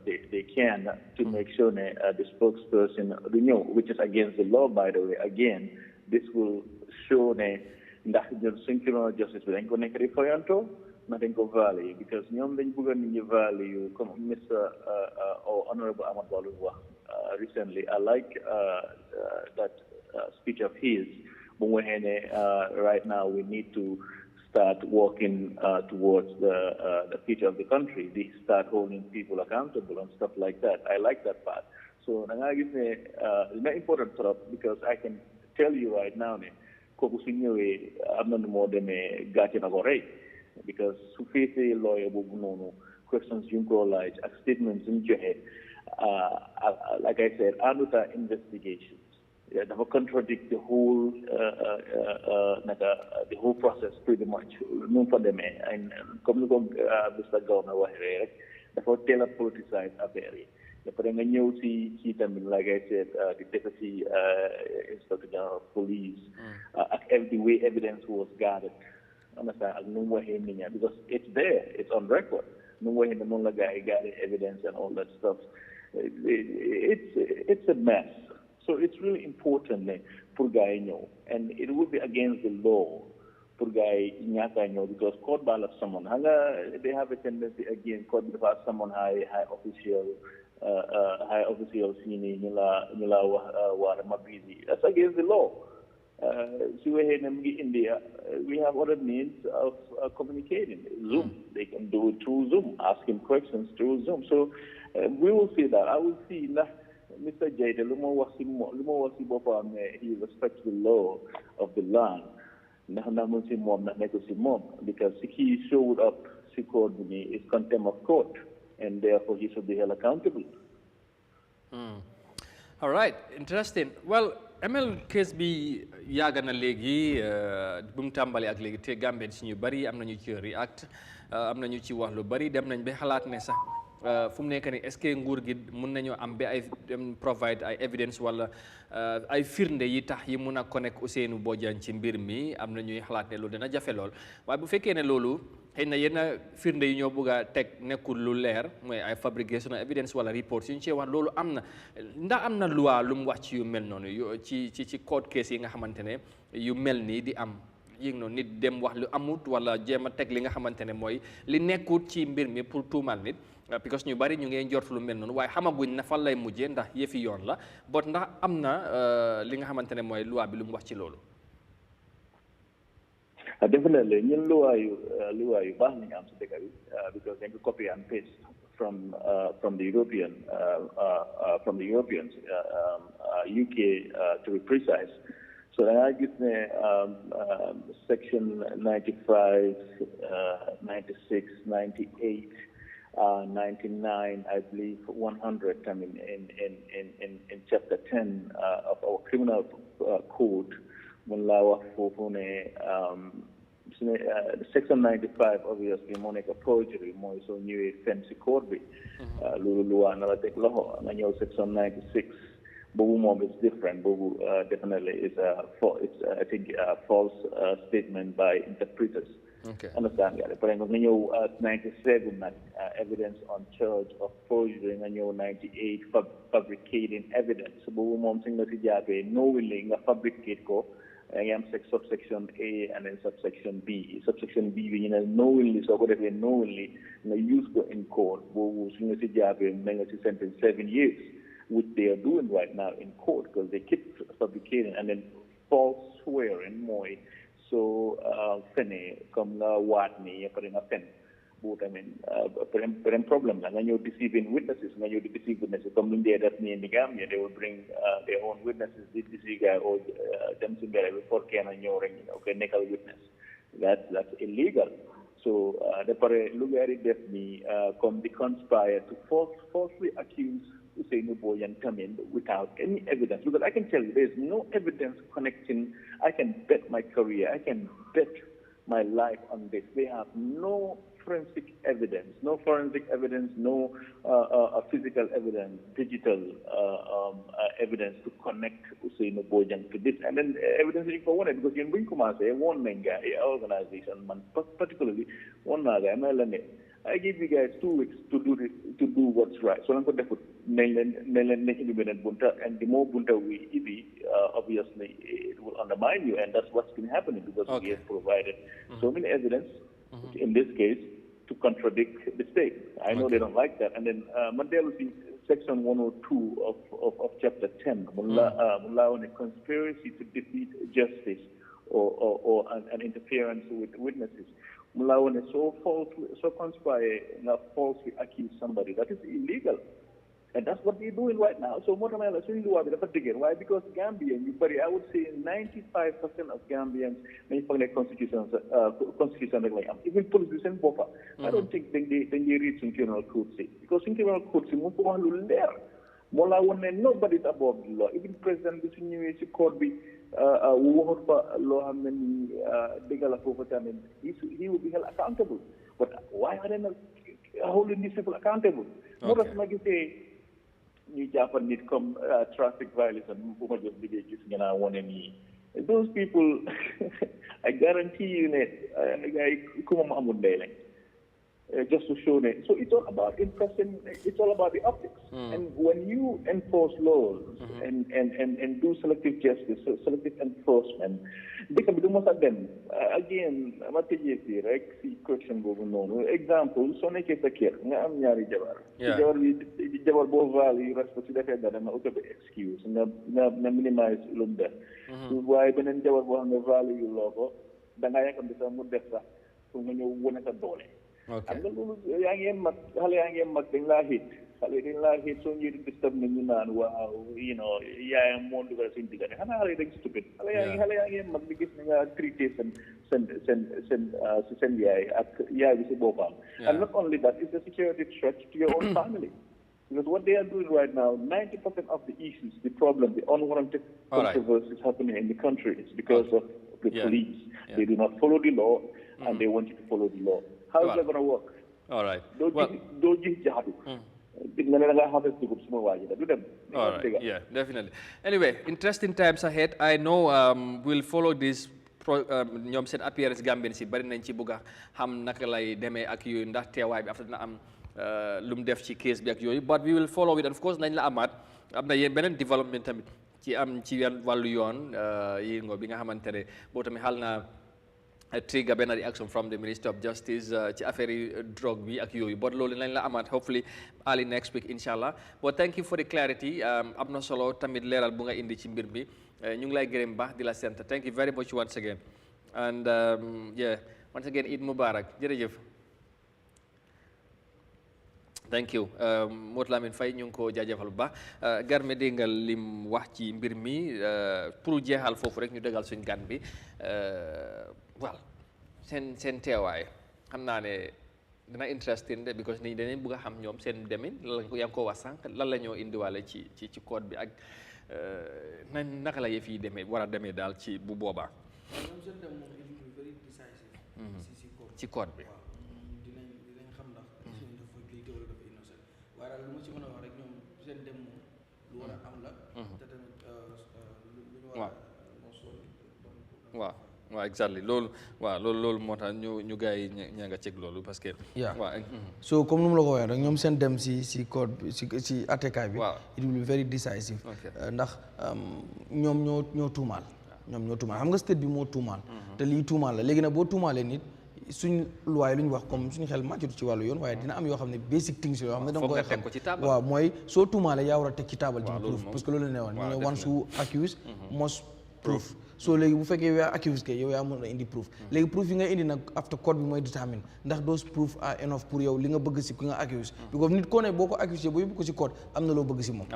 they can to make sure the spokesperson renew, which is against the law, by the way. Again, this will show the synchronous justice with Nko Foyanto, nothing go value because ñoom dañ bëgg ni value comme Mr. or Honorable Ahmad Baluwa recently. I like that speech of his. Right now we need to start working towards the future of the country. They start holding people accountable and stuff like that. I like that part. So it's very important because I can tell you right now, I'm not more than a gotcha because Sufisi lawyer questions you go like statements in your head. Like I said, under investigations. Yeah, that will contradict the whole process pretty much. No for them, and come Mr. Governor Wahire, that will tell a politicized affair. The Paranganyo see them, like I said, the Deputy Inspector General of Police, the way evidence was gathered. Understand? Because it's there, it's on record. No way in the Mola guy gathered evidence and all that stuff. It's a mess. So it's really important for Gaino, and it would be against the law for Gai Nyakaino because court ballot someone. They have a tendency again court ballot someone high official senior Nila Waramabizi. That's against the law. So in India, we have other means of communicating. Zoom, they can do it through Zoom, asking questions through Zoom. So we will see that. I will see that. Mr. Jade, he respects the law of the land. Because he showed up, is contempt of court, and therefore he should be held accountable. All right, interesting. Well, ML case bi yàgg na léegi bu mu tàmbali ak léegi te Gambien si ñu bari am nañu ci react am nañu ci wax lu bari dem nañ ba xalaat ne sax fu mu nekk nii est-ce que nguur gi mun nañoo am ba ay provide ay evidence wala ay firnde yi tax yi mun a connect Ousainou Bojang ci mbir mi am na ñuy xalaat ne loolu dina jafe lool waaye bu fekkee ne loolu xëy na yenn firnde yi ñoo bëgg a teg nekkul lu leer mooy ay fabrication evidence wala report yu ñu cee wax loolu am na ndax am na loi lu mu wax ci yu mel noonu ci court case yi nga xamante ne yu mel nii di am yéeg noonu nit dem wax lu amut wala jéem a teg li nga xamante ne mooy li nekkut ci mbir mi pour tuumal nit because ñu bari ñu ngeen njort lu mel noonu waaye xamaguñ na fan lay mujjee ndax yëfi yoon la bot ndax am na li nga xamante ne mooy loi bi lu mu wax ci loolu. Definitely ñun loi yu baax nañu am si dëkk bi because dañ ko copy and paste from the Europeans UK to be precise. So I gis ne section 95, 96, 98, 99, I believe 100. I mean, in chapter 10 of our criminal code, when law section 95 obviously Monica perjury more so new fancy code be lulu another take law and section 96. Bobu mom is different. Bobu definitely is I think a false statement by interpreters. Okay. Understand that? But when you 97 evidence on charge of forgery, and you 98 fabricating evidence. Bobu mom sing that jabe no willing a fabricate ko. I am subsection A and then subsection B. Subsection B, you know, knowingly, so whatever knowingly, use go in court. Bobu sing that jabe menga sentence 7 years. Which they are doing right now in court because they keep fabricating and then false swearing more. So, fene come na watni putting a pen. But I mean, problem. And then you're deceiving witnesses. When you deceive witnesses, come in there that me in the Gambia, they will bring their own witnesses. This guy or them together before can and you're okay, nickel witness. That's illegal. So the look at it definitely come the conspire to falsely accuse Ousainou Bojang come in without any evidence. Because I can tell you, there's no evidence connecting. I can bet my career. I can bet my life on this. They have no forensic evidence, no physical evidence, digital evidence to connect Ousainou Bojang to this. And then evidence is for one because in Winkumase, one manga organization, particularly one guy, I give you guys 2 weeks to do what's right. So I'm going to put independent bunta, and the more bunta we obviously it will undermine you, and that's what's been happening because we have provided so many evidence in this case to contradict the state. I know they don't like that. And then Mandela section 102 of chapter 10, allowing a conspiracy to defeat justice or an interference with witnesses. When so conspire, falsely accuse somebody, that is illegal. And that's what we're doing right now. So what am I saying? Why? Because Gambians, I would say 95% of Gambians, constitution, even police and Bopa, I don't think they reach in criminal court. Because in criminal court, nobody's above the law. Even President Business court be law he will be held accountable. But why are they not holding these people accountable? More of like you say, you Japan come traffic violation, those people, I guarantee you, just to show them. So it's all about impressing, it's all about the optics. And when you enforce laws and do selective justice, selective enforcement, they can be most of them. Again, I'm not right? See question going example, so make it a kid. I'm Yari Jabar. Jabar Bovali, respect to the head that I'm out of excuse and minimize Lunda. Why when Jabar Bovali value logo, then I can be some more depth when you want a dolly. Okay. And hit so you disturb me wow, I'm more to the stupid. And not only that, it's a security threat to your own family. Because what they are doing right now, 90% of the issues, the problem, the unwarranted controversies happening in the country is because of the police. They do not follow the law and they want you to follow the law. How is that going to work? all right. doo gis jaxatu. Nga ne da nga harvest dugub suma waaji da du dem. All right. Yeah, definitely. Anyway, interesting times ahead. I know we'll follow this ñoom seen appearance Gambien si bari nañ ci bëgg a xam naka lay demee ak yooyu ndax teewaay bi after dina am lu mu def ci case bi ak yooyu but we will follow it and of course nañ la amaat am na yéen beneen development tamit ci am ci wàllu yoon yi ngo bi nga xamante ne boo tamit xal na trigger benn reaction from the Minister of Justice ci affaire yi drogue bi ak yooyu but loolu nañ la amaat hopefully early next week inshallah but thank you for the clarity am na solo tamit leeral bu nga indi ci mbir bi ñu ngi lay gërëm baax di la sant thank you very much once again and yeah once again Eid Mubarak jërëjëf thank you Modou Lamine Faye ñu ngi ko jaajëfal bu baax Garme dégg nga lim wax ci mbir mi pour jeexal foofu rek ñu dëggal suñ gan bi well seen teewaay xam naa ne dina interesting de because nit ñi dañuy bëgg a xam ñoom seen demin lan yaa ngi ko wax sànq lan la ñoo indiwaale ci code bi ak naka la yëf yi demee war a demee daal ci bu boobaa. ci code bi. dinañ xam ndax dafa guilty wala dafa innocent waaye daal lu ma ci mën a wax rek ñoom seen dem moom lu war a am la. te tamit lu ñu war a waaw waaw exactly loolu moo tax ñu gars yi ñaa nga ceg loolu parce que waaw so comme nu mu la ko waxee rek ñoom seen dem si code bi si attekaay bi it will be very decisive ndax ñoom ñoo tuumaal xam nga state bi moo tuumaal te lii tuumaal la léegi nag boo tuumaalee nit suñ luwaay lu ñu wax comme suñu xel màccatu ci wàllu yoon waaye dina am yoo xam ne basic things yoo xam ne da nga koy xam waaw mooy soo tuumaalee yaa war a teg ci taabal ji proof parce que loolu la ne woon ñu ne once who accuse must proof so léegi bu fekkee yow yaa accuse kay yow yaa mën a indi proof léegi proof yi nga indi nag after code bi mooy determine ndax those proof are enough pour yow li nga bëgg si ki nga accuse because nit koo ne boo ko accusé boo yóbbu ko si code am na loo bëgg si moom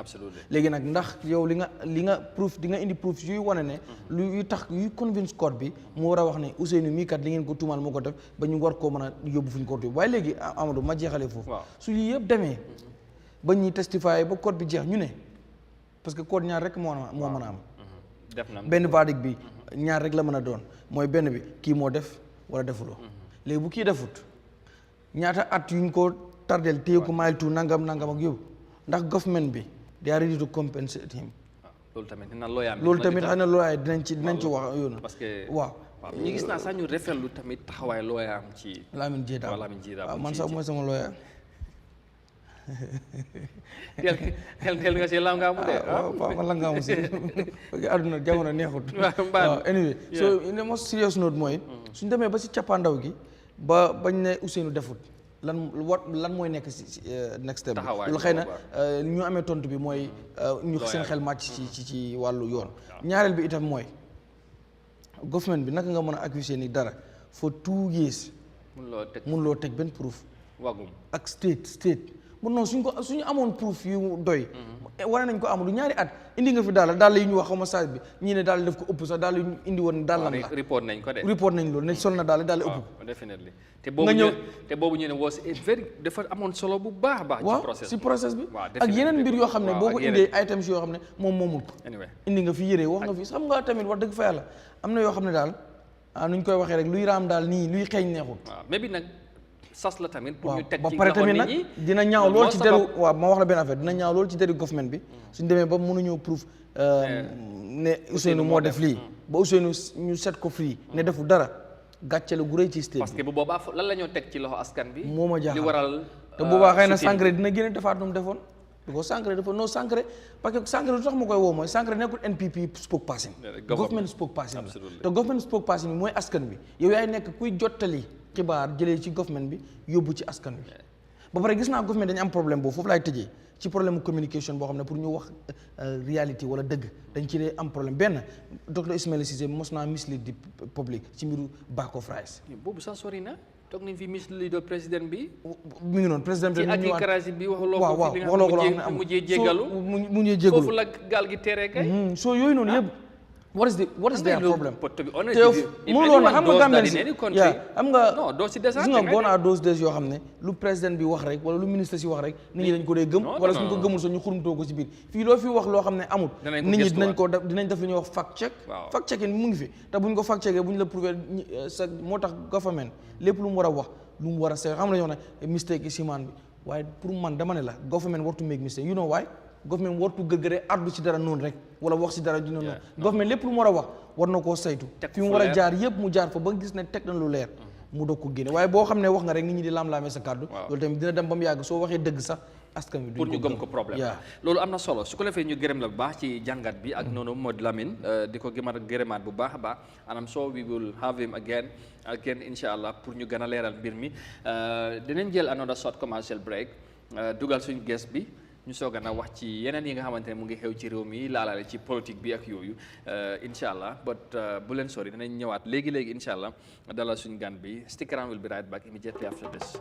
léegi nag ndax yow li nga proof di nga indi proof yuy wane ne luy tax yuy convince code bi mu war a wax ne Ousseynou mii kat li ngeen ko tuumaal moo ko def ba ñu war koo mën a yóbbu fu ñu ko yóbbu waaye léegi Amadou ma jeexalee foofu su lii yëpp demee ba ñuy testify ba code bi jeex ñu ne parce que code ñaar rek moo mën a am benn verdict bi ñaar rek la mën a doon mooy benn bi kii moo def wala defuloo léegi bu kii defut ñaata at yuñ ko tardel téye ko mile two nangam ak yóbbu ndax government bi they are ready to compensate him loolu tamit xëy na looyaam dinañ ci wax yoonu parce que waaw ñu gis naa sax ñu rafetlu tamit taxawaay looyaam ci Lamin Jeeta waaw man sax mooy sama looya tel nga si langaamu de waaw ma langaamu si parce que àdduna jamono neexut waaw anyway so in the most serious note mooy suñ demee ba si cappaandaw gi bañ ne Ousseynou defut lan mooy nekk si next step bi loolu xëy na ñu amee tontu bi mooy ñu seen xel màcc ci wàllu yoon ñaareel bi itam mooy government bi naka nga mën a accuser ni dara for 2 years mun loo teg benn proof wagum ak state mun noonu suñu amoon proof yu doy wane nañ ko amul ñaari at indi nga fi daal yi ñu wax xawma saaj bi ñii ne daal def ko ëpp sax daal yu indi woon daal lan la report nañ ko de report nañ loolu ne sol na daal ëpp ko definitely te boobu ñu ne was dafa amoon solo bu baax a baax waaw si process bi ak yeneen mbir yoo xam ne boo ko indee items yoo xam ne moom moomul ko indi nga fi yére wax nga fi xam nga tamit wax dëgg fa yàlla am na yoo xam ne daal nuñ koy waxee rek luy raam daal nii luy xeeñ neexul mais bi nag sas la tamit pour ñu teg ba pare tamit nag dina ñaaw lool ci deru waaw ma wax la benn affaire dina ñaaw lool ci deru government bi suñ demee ba mënuñoo proof ne Ousseynou moo def lii ba Ousseynou ñu set ko free ne defu dara gàcce la gu rëy ci state parce que bu boobaa lan la ñoo teg ci loxo askan bi moo ma jaaxal li waral te boobaa xëy na Sankharé dina génne defaat nu mu defoon because Sankharé dafa non Sankharé parce que Sankharé lu tax ma koy woo mooy Sankharé nekkul NPP spokesperson government spokesperson la te government spokesperson bi mooy askan bi yow yaay nekk kuy jottali xibaar jëlee ci government bi yóbbu ci askan bi ba pare gis naa government dañu am problème boobu foofu laay tëjee ci problème communication boo xam ne pour ñu wax réalité wala dëgg dañ ci dee am problème benn docteur Ismaïla Cissé mos naa mislead di public ci mbiru back of rice boobu sax sori na toog nañ fi mislead président bi mi ngi noonu président bi ci ak karasi bi waxuloo ko fi li nga xam ne mujjee jéggalu mujjee jéggalu foofu la gaal gi teree kay soo yooyu noonu yëpp what is their problem to be honest mënuloon na xam nga Gambien si xam nga doo si gis nga gone à those days yoo xam ne lu président bi wax rek wala lu ministre si wax rek nit ñi dañ ko dee gëm wala suñ ko gëmul sax ñu xurumtoo ko si biir fii loo fi wax loo xam ne amul nit ñi dinañ def lu ñuy wax fact check fact checking mu ngi fi te buñ ko fact checkee bu ñu la prouvé sa moo tax government lépp lu mu war a wax lu mu war a seet xam nga ñoo ne mistake si man bi waaye pour man dama ne la government wartu make mistake you know why government wartu gërgëre addu ci dara noonu rek wala wax si dara dina noonu government lépp lu mu war a wax war na koo saytu fi mu war a jaar yëpp mu jaar fa ba gis ne teg na lu leer mu doog ko génne waaye boo xam ne wax nga rek nit ñi di laam-laamee sa kàddu loolu tamit dina dem ba mu yàgg soo waxee dëgg sax askan wi pour ñu gëm ko problème loolu am na solo su ko defee ñu gërëm la bu baax ci jàngat bi ak noonu Modou Lamine di ko gërëmaat bu baax a baax anam so we will have him again insha allah pour ñu gën a leeral mbir mi dinañ jël another short commercial break dugal suñu guest bi ñu soog a na wax ci yeneen yi nga xamante ne mu ngi xew ci réew mi laalaale ci politique bi ak yooyu incha allah but bu leen sori dinañ ñëwaat léegi incha allah dalal suñu gan bi stick around, will be right back immediately after this.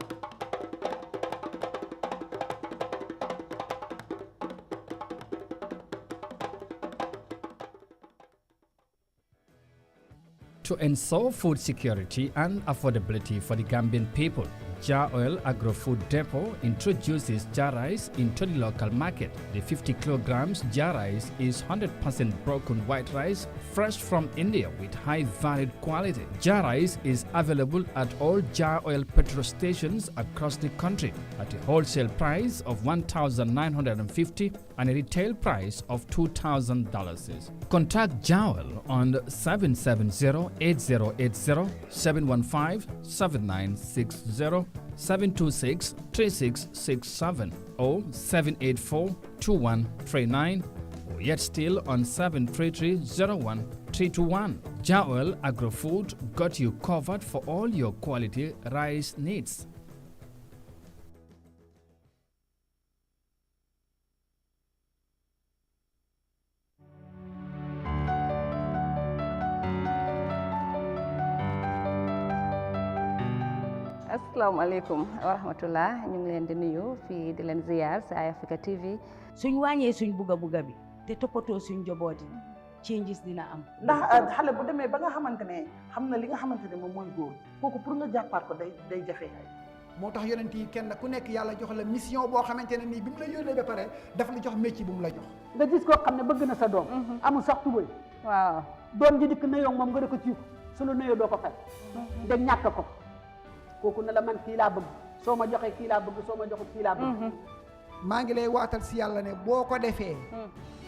To ensure food security and affordability for the Gambian people, Jar Oil Agro-Food Depot introduces jar rice into the local market. The 50 kilograms jar rice is 100% broken white rice, fresh from India with high valued quality. Jar rice is available at all Jar Oil petrol stations across the country at a wholesale price of $1,950 and a retail price of $2,000. Contact Jar Oil on 770-8080, 715-7960, 726-3667 or 784-2139, or yet still on 733-01321. Jar Oil Agro-Food got you covered for all your quality rice needs. asalaamaaleykum wa rahmatullah ñu ngi leen di nuyu fii di leen ziyaar si Eyeafrica TV. suñ wàññee suñ bugga bi te toppatoo suñ njaboot yi changes dina am. ndax xale bu demee ba nga xamante ne xam na li nga xamante ne moom mooy góor kooku pour nga jàppaat ko day jafe. moo tax yonent yi kenn ku nekk yàlla jox la mission boo xamante ne nii bi mu la yónnee ba pare daf la jox métier bu mu la jox. nga gis koo xam ne bëgg na sa doom. amul sax tubay. waaw doom ji dikk nuyoo moom nga di ko ciiku su la nuyoo doo ko fay. nga ñàkk ko. kooku ne la man kii laa bëgg soo ma joxee kii laa bëgg soo ma joxee kii laa bëgg. maa ngi lay waatal si yàlla ne boo ko defee.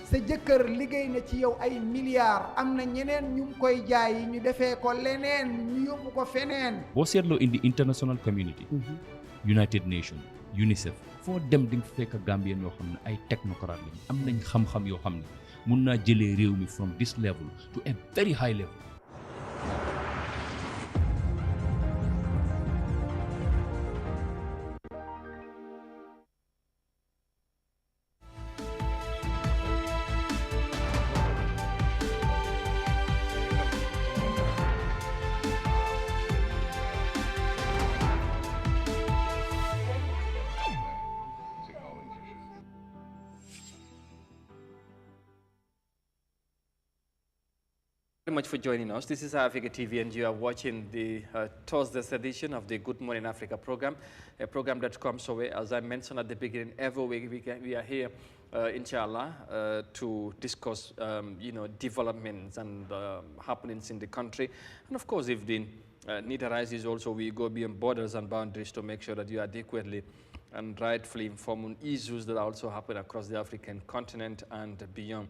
sa jëkkër liggéey na ci yow ay milliards am na ñeneen ñu ngi koy jaay ñu defee ko leneen ñu yóbbu ko feneen. boo seetloo indi international community. United Nations, UNICEF. foo dem di nga fekk Gambien yoo xam ne ay technocrate lañu am nañ xam-xam yoo xam ne mun naa jëlee réew mi from this level to a very high level. Very much for joining us. This is Eyeafrica TV and you are watching the Thursday's edition of the Good Morning Africa program, a program that comes away, as I mentioned at the beginning, every week we are here, inshallah, to discuss, developments and happenings in the country. And of course, if the need arises also, we go beyond borders and boundaries to make sure that you are adequately and rightfully informed on issues that also happen across the African continent and beyond.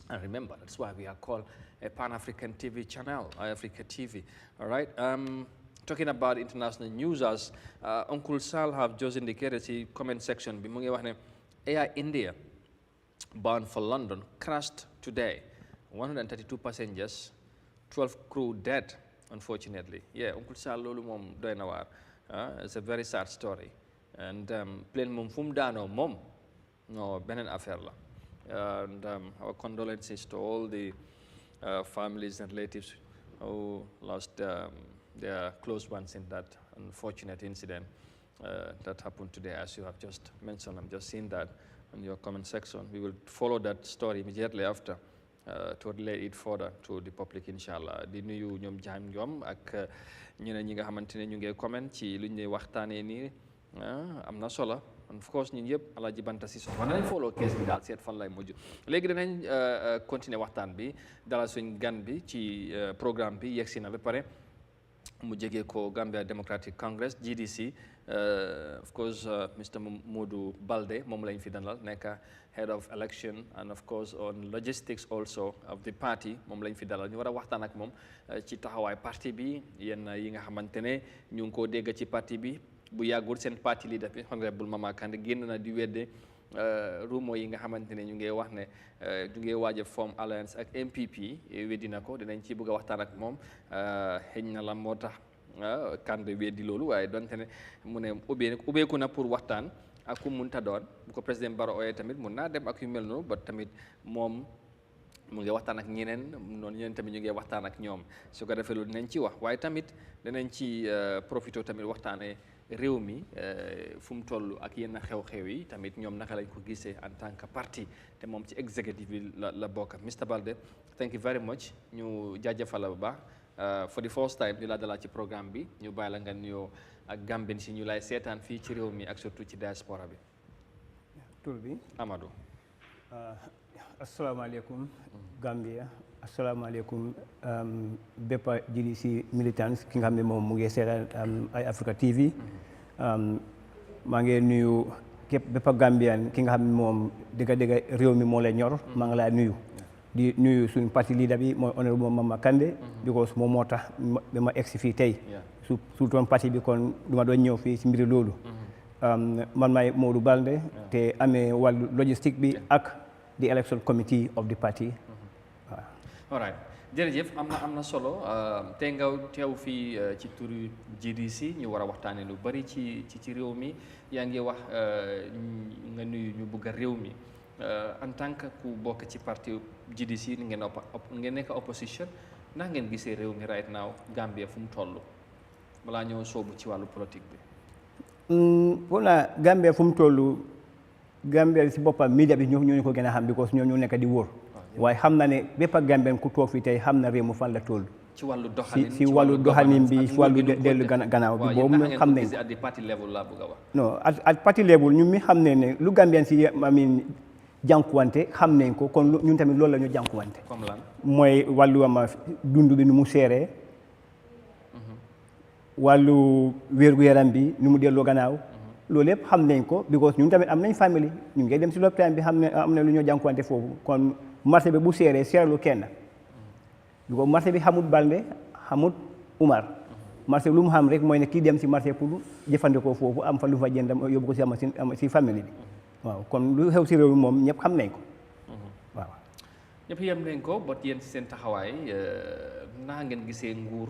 And remember, that's why we are called a Pan-African TV channel, Eyeafrica TV. All right. Talking about international news, as Uncle Sal have just indicated, the comment section, Air India, bound for London, crashed today. 132 passengers, 12 crew dead, unfortunately. Yeah, Uncle Sal lolu mom doy na war. It's a very sad story. And plane mom fum dano mom, no benen affaire la. And our condolences to all the families and relatives who lost their close ones in that unfortunate incident that happened today, as you have just mentioned. I'm just seeing that in your comment section. We will follow that story immediately after to relay it further to the public, inshallah. Di nuyu ñoom jaam ñoom ak ñeneen ñi nga xamante ne ñu ngi comment ci lu ñuy waxtaanee nii am na solo. Of course ñun yëpp Alaaji Banta si soxla nañ follow case bi daal seet fan lay mujj léegi danañ continuer waxtaan bi dalal suñ gan bi ci programme bi yegsi na ba pare mu jege ko Gambia Democratic Congress GDC of course Mr Modou Balde moom lañ fi dalal nekk head of election and of course on logistics also of the party moom lañ fi dalal ñu war a waxtaan ak moom ci taxawaay parti bi yenn yi nga xamante ne ñu ngi koo dégg ci parti bi bu yàggul seen parti leader bi honorable Mama Kandeh génn na di wedde rumo yi nga xamante ne ñu ngi wax ne ñu ngi waaj a form alliance ak MPP weddi na ko dinañ ci bëgg a waxtaan ak moom xëy na la moo tax Kandeh weddi loolu waaye donte ne mu ne ubbeeku na pour waxtaan ak ku munta doon bu ko président Barrow ooyee tamit mun naa dem ak yu mel noonu ba tamit moom mu ngi waxtaan ak ñeneen noonu ñeneen tamit ñu ngi waxtaan ak ñoom su ko defee loolu dinañ ci wax waaye tamit dinañ ci profité tamit waxtaanee réew mi fu mu toll ak yenn xew-xew yi tamit ñoom naka lañ ko gisee en tant que parti te moom ci executive bi la bokk Mr Balde thank you very much ñu jaajëfal la bu baax for the first time di la dalal ci programme bi ñu bàyyi la nga nuyoo ak Gambien si ñu lay seetaan fii ci réew mi ak surtout ci diaspora bi. tur bi Amadou. asalaamaaleykum Gambia asalaamaaleykum bépp jili si militants ki nga xam ne moom mu ngi seetaan Eyeafrica TV maa ngi nuyu képp bépp Gambian ki nga xam ne moom dëgg-dëgg réew mi moo lay ñor maa ngi laa nuyu di nuyu suñu parti leader bi mooy honorable Mama Kandeh because moom moo tax ba ma egsi fii tey su toon parti bi kon du ma doon ñëw fii si mbiri loolu man maay Modou Balde te amee wàllu logistique bi ak the election committee of the party. All right jërëjëf am na solo tey nga teew fii ci turu GDC ñu war a waxtaanee lu bari ci réew mi yaa ngi wax nga nuyu ñu bëgg a réew mi en tant que ku bokk ci parti GDC ngeen nekk opposition ndax ngeen gisee réew mi right now Gambia fu mu toll balaa ñëw soobu ci wàllu politique bi. pour na Gambia fu mu toll Gambia si boppam media bi ñoo ko gën a xam because ñoo nekk di wóor waaye xam na ne bépp Gambien ku toog fii tey xam na réew mu fan la toll. ci wàllu doxalin si wàllu doxalin bi si wàllu dellu gannaaw bi boobu xam nañ ko. at party level laa bëgg a wax. non at party level ñun mi xam ne lu Gambien si jànkuwante xam nañ ko kon ñun tamit loolu la ñu jànkuwante. comme lan mooy wàllu dund bi nu mu seeree. wàllu wér-gu-yaram bi nu mu delloo gannaaw. loolu yëpp xam nañ ko because ñun tamit am nañ famille ñu ngi dem si lopitaan bi xam ne am na lu ñoo jànkuwante foofu kon marché bi bu seeree seeralu kenn. because marché bi xamut Balde xamut Umar. marché bi lu mu xam rek mooy ne kii dem si marché pour jëfandikoo foofu am fa lu fa jënd yóbbu ko si famille bi. waaw kon lu xew si réew mi moom ñëpp xam nañ ko. waaw. ñëpp yem nañ ko ba yéen si seen taxawaay naa ngeen gisee nguur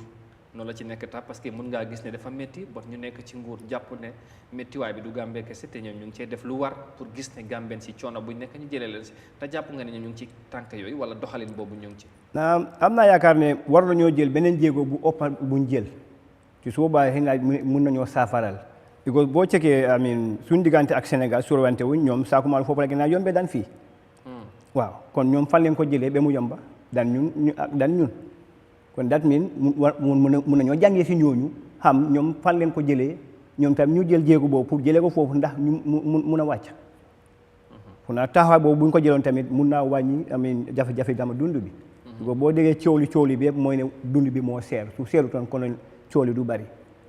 noonu la ci nekk tax parce que mën ngaa gis ne dafa métti ba ñu nekk ci nguur jàpp ne méttiwaay bi du Gambie kese te ñoom ñu ngi cee def lu war pour gis ne Gambien si coono buñ nekk ñu jëlee leen si te jàpp nga ne ñu ngi ci tànk yooyu wala doxalin boobu ñu ngi ci. am naa yaakaar ne war nañoo jël beneen jéego bu ëpp buñ jël ci su boobaa xëy na mun nañoo saafaral. because boo cekkee suñu diggante ak Sénégal sorowante wuñ ñoom saakumaal foofu la gën a yombee daan fii. waaw kon ñoom fan leen ko jëlee ba mu yomba daan ñun kon that mean mun nañoo jàngee si ñooñu xam ñoom fan leen ko jëlee ñoom tam ñu jël jéego boobu pour jëlee ko foofu ndax ñu mun a wàcc. pour naa taxawaay boobu bu ñu ko jëloon tamit mun naa wàññi jafe-jafe dama dund bi. boo déggee coow li bi yëpp mooy ne dund bi moo seer su seerutoon kon coow li du bari.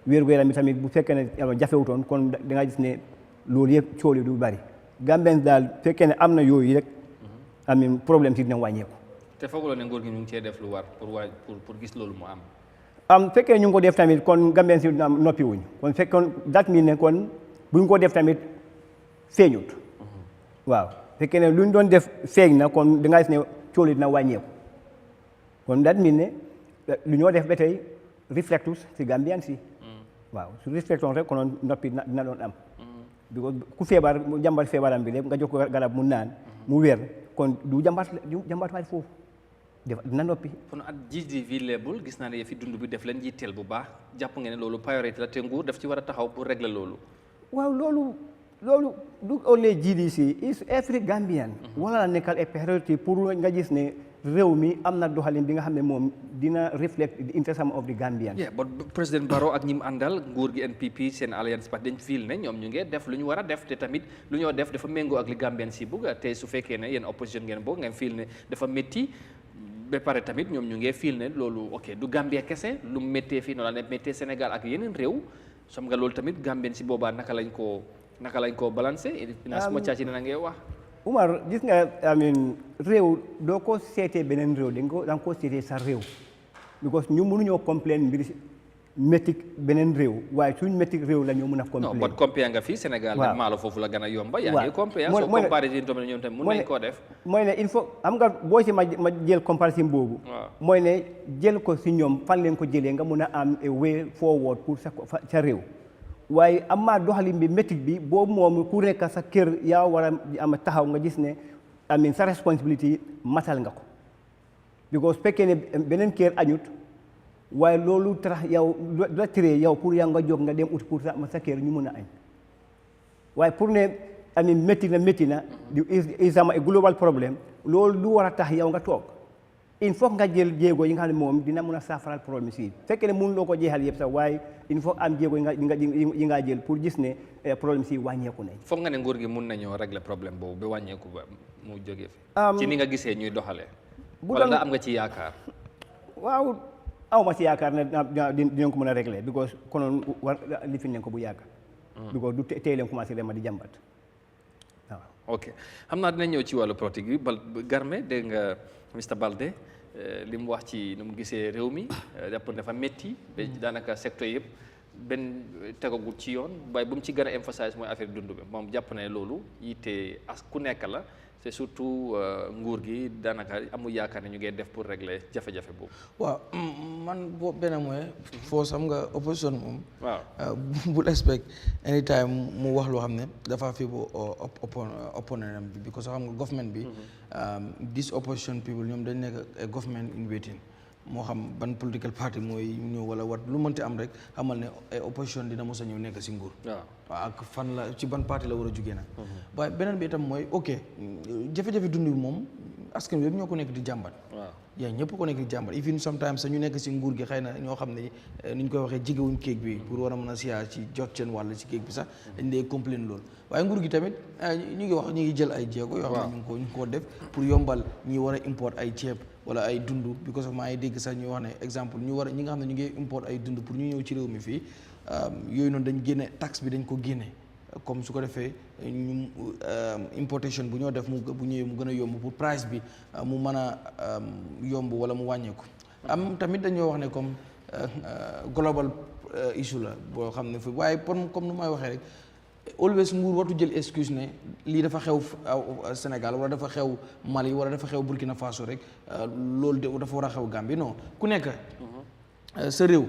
wér-gu-yaram bi tamit bu fekkee ne jafewutoon kon da nga gis ne loolu yëpp coow li du bari Gambien daal fekkee ne am na yooyu rek problème si dina wàññeeku. te fooguloo ne nguur gi ñu ngi cee def lu war pour gis loolu mu am. fekkee ñu ngi ko def tamit kon Gambien si noppi wuñ kon fekkoon dat mi ne kon buñ ko def tamit feeñut. waaw fekkee ne luñ doon def feeñ na kon da nga gis ne coow li dina wàññeeku kon dat mi ne lu ñoo def ba tey reflectus si Gambien si. waaw su respectoon rek konoon noppi dina doon am. ku feebar mu jàmbat feebaram bi lépp nga jox ko garab mu naan mu wér kon du jàmbat waay foofu dina noppi. kon at GDC label gis naa ne fi dund bi def leen jiiteel bu baax jàpp nga ne loolu priorité la te nguur daf ci war a taxaw pour régler loolu. waaw loolu du only GDC is every Gambian. wala la nekkal ay priorité pour nga gis ne réew mi am na doxalin bi nga xam ne moom dina reflect the interest of the Gambian. but président Barrow ak ñi mu àndal nguur gi NPP seen alliance parce que dañ fiil ne ñoom ñu ngi def lu ñu war a def te tamit lu ñoo def dafa méngoo ak li Gambian si bugg te su fekkee ne yéen opposition ngeen boog ngeen fiil ne dafa métti ba pare tamit ñoom ñu ngi fiil ne loolu ok du Gambia kese lu méttee fii noonu la ne méttee Sénégal ak yeneen réew xam nga loolu tamit Gambien si boobaa naka lañ koo balancé ina suma caaci na ngee wax Umar gis nga réew doo ko seetee beneen réew da nga ko seetee sa réew because ñu mënuñoo complain mbir métti beneen réew waaye suñ métti réew la ñu mën a complain non bon compé nga fii Sénégal nag maalo foofu la gën a yomba yaa ngi compé soo comparé si tamit ñoom tamit mën nañ koo def mooy ne il faut am nga boo si ma jël comparaison boobu mooy ne jël ko si ñoom fan leen ko jëlee nga mun a am a way forward pour sa réew waaye amaa doxalin bi métti bi boobu moom ku nekk sa kër yaa war a am taxaw nga gis ne sa responsibility matal nga ko because fekkee ne beneen kër añut waaye loolu tax yow la tiré yow pour yaa nga jóg nga dem ut pour sa kër ñu mën a añ waaye pour ne métti na is a global problème loolu lu war a tax yow nga toog il faut nga jël jéego yi nga xam ne moom dina mën a saafaral problème si fekkee ne mënuloo ko jeexal yëpp sax waaye il faut am jéego yi nga jël pour gis ne problème si wàññeeku nañ. foog nga ne nguur gi mun nañoo régler problème boobu ba wàññeeku ba mu jógee fi. ci ni nga gisee ñuy doxalee. wala nga am nga ci yaakaar. waaw aw ma ci yaakaar ne dinañ ko mën a régler because konoon war li fi nañ ko bu yàgg. because du tey leen commencé dema di jàmbat waaw. ok xam naa dinañ ñëw ci wàllu politique bi Garmé dégg nga Mr Balde li mu wax ci nu mu gisee réew mi jàpp dafa métti ba daanaka secteur yëpp benn tegagul ci yoon waaye bu mu ci gën a emphasize mooy affaire dund bi moom jàpp ne loolu yitte ku nekk la te surtout nguur gi daanaka amul yaakaar ne ñu ngi def pour régler jafe-jafe boobu. waaw man boo benn mooy foo xam nga opposition moom. waaw bu respect anytime mu wax loo xam ne dafa fi bu opponent bi because xam nga government bi. this opposition people ñoom dañ nekk government in waiting moo xam ban political party mooy ñëw wala wat lu mënti am rek xamal ne opposition dina mos a ñëw nekk si nguur. waaw ak fan la ci ban parti la war a jugee nag. waaye beneen bi itam mooy ok jafe-jafe dund bi moom askan wi yëpp ñoo ko nekk di jàmbat. waaw yaa ñëpp ko nekk di jàmbat even sometimes sax ñu nekk si nguur gi xëy na ñoo xam ne ni ñu koy waxee jigewuñ kéeg bi pour war a mën a siyaa ci jot seen wàll ci kéeg bi sax dañ dee complain loolu waaye nguur gi tamit ñu ngi wax ñu ngi jël ay jéego yoo xam ne ñu ngi ko def pour yombal ñi war a import ay ceeb wala ay dund because of maa ngi dégg sax ñu wax ne exemple ñi nga xam ne ñu ngi import ay dund pour ñu ñëw ci réew mi fii yooyu noonu dañ génne taxe bi dañ ko génne comme su ko defee ñu importation bu ñoo def bu ñëwee mu gën a yomb pour price bi mu mën a yomb wala mu wàññeeku am tamit dañoo wax ne comme global issue la boo xam ne fi waaye comme nu may waxee rek always nguur wartu jël excuse ne lii dafa xew Sénégal wala dafa xew Mali wala dafa xew Burkina Faso rek loolu dafa war a xew Gambie non ku nekk sa réew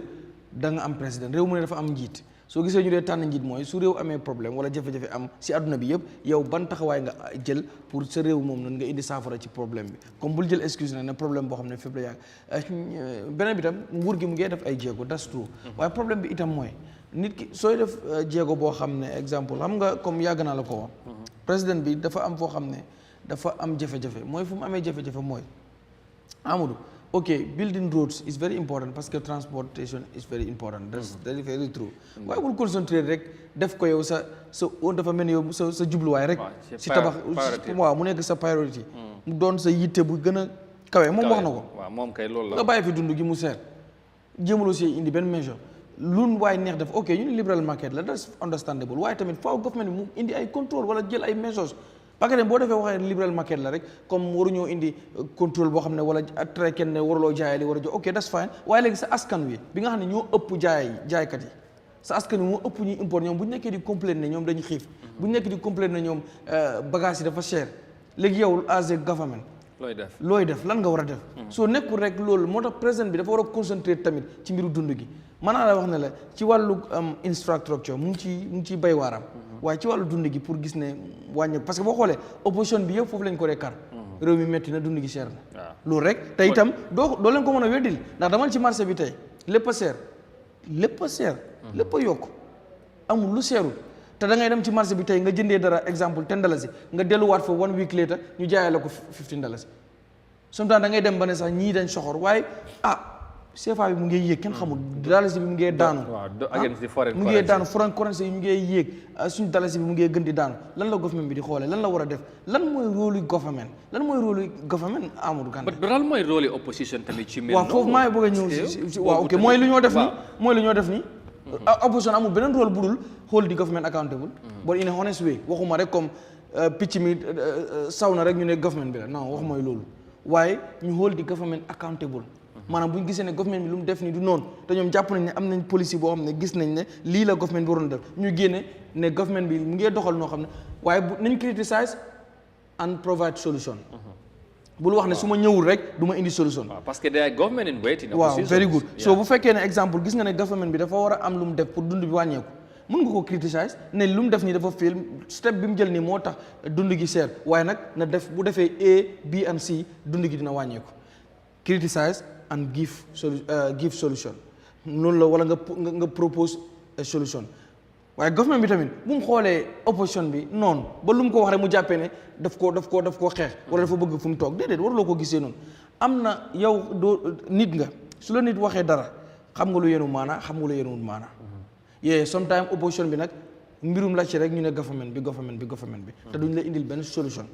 da nga am président réew mu ne dafa am njiit soo gisee ñu dee tànn njiit mooy su réew amee problème wala jafe-jafe am si àdduna bi yëpp yow ban taxawaay nga jël pour sa réew moom noonu nga indi saafara ci problème bi comme bul jël excuse ne problème boo xam ne fépp la yàgg beneen bi tam nguur gi mu ngi def ay jéego that's true waaye problème bi itam mooy nit ki sooy def jéego boo xam ne exemple xam nga comme yàgg naa la ko wax président bi dafa am foo xam ne dafa am jafe-jafe mooy fu mu amee jafe-jafe mooy Amadou okay, building roads is very important parce que transportation is very important. That's very true. Waaye bul concentrate rek def ko yow sa dafa mel ni yow sa jubluwaay rek. si tabax waaw mu nekk sa priority. mu doon sa yitte bu gën a kawe moom wax na ko. waaw moom kay loolu la. nga bàyyi fi dund gi mu seet jéemaloo si indi benn mesure lu waay neex def ok ñu ne liberal market la that's understandable waaye tamit faaw government mu indi ay contrôle wala jël ay mesures. parce que boo defee waxee liberal market la rek comme waruñoo indi contrôle boo xam ne wala tere kenn ne waruloo jaayee li war a jox ok that's fine waaye léegi sa askan wi bi nga xam ne ñoo ëpp jaaykat yi sa askan wi moo ëpp ñuy import ñoom bu ñu nekkee di complain ne ñoom dañu xiif bu ñu nekkee di complain ne ñoom bagage yi dafa cher léegi yow as a government looy def lan nga war a def soo nekkul rek loolu moo tax président bi dafa war a concentrer tamit ci mbiru dund gi mën naa la wax ne la ci wàllu infrastructure mu ngi ciy bay waaram waaye ci wàllu dund gi pour gis ne wàññi parce que boo xoolee opposition bi yëpp foofu lañ ko rekar réew mi métti na dund gi cher na loolu rek te itam doo leen ko mën a weddil ndax damal ci marché bi tey lépp a cher lépp a yokk amul lu seerul te da ngay dem ci marché bi tey nga jëndee dara exemple $10 nga delluwaat fa 1 week later ñu jaayee la ko $15 sometimes da ngay dem ba ne sax ñii dañ soxor waaye CFA bi mu ngi yéeg kenn xamul dalasi bi mu ngi daanu against the foreign mu ngi daanu foreign currency yi mu ngi yéeg suñu dalasi bi mu ngi gën di daanu lan la government bi di xoolee lan la war a def lan mooy rôle government Amadou Kandeh but lan mooy rôle opposition tamit ci mel waaw foofu maa ngi bëgg a ñëw si waaw ok mooy lu ñoo def nii opposition amul beneen rôle bu dul hold the government accountable but in a honest way waxuma rek comme picc mi saw na rek ñu ne government bi la non waxuma loolu waaye ñu hold the government accountable maanaam bu ñu gisee ne government bi lu mu def nii du noonu te ñoom jàpp nañ ne am nañ policy boo xam ne gis nañ ne lii la government bi waroon def ñu génne ne government bi mu ngi doxal noo xam ne waaye bu nañ criticize and provide solution bul wax ne su ma ñëwul rek du ma indi solution. parce que day government in waiting. waaw very good so bu fekkee ne exemple gis nga ne government bi dafa war a am lu mu def pour dund bi wàññeeku mën nga ko criticize ne lu mu def nii dafa fail step bi mu jël nii moo tax dund gi seer waaye nag na def bu defee A B and C dund gi dina wàññeeku criticize and give solution noonu la wala nga propose a solution waaye government bi tamit bu mu xoolee opposition bi noonu ba lu mu ko wax rek mu jàppee ne daf koo xeex wala dafa bëgg fu mu toog déedéet waruloo ko gisee noonu am na yow doo nit nga su la nit waxee dara xam nga lu yenu maanaa xam nga lu yenuwul maanaa yee sometimes opposition bi nag mbirum la ci rek ñu ne government bi te duñ la indil benn solution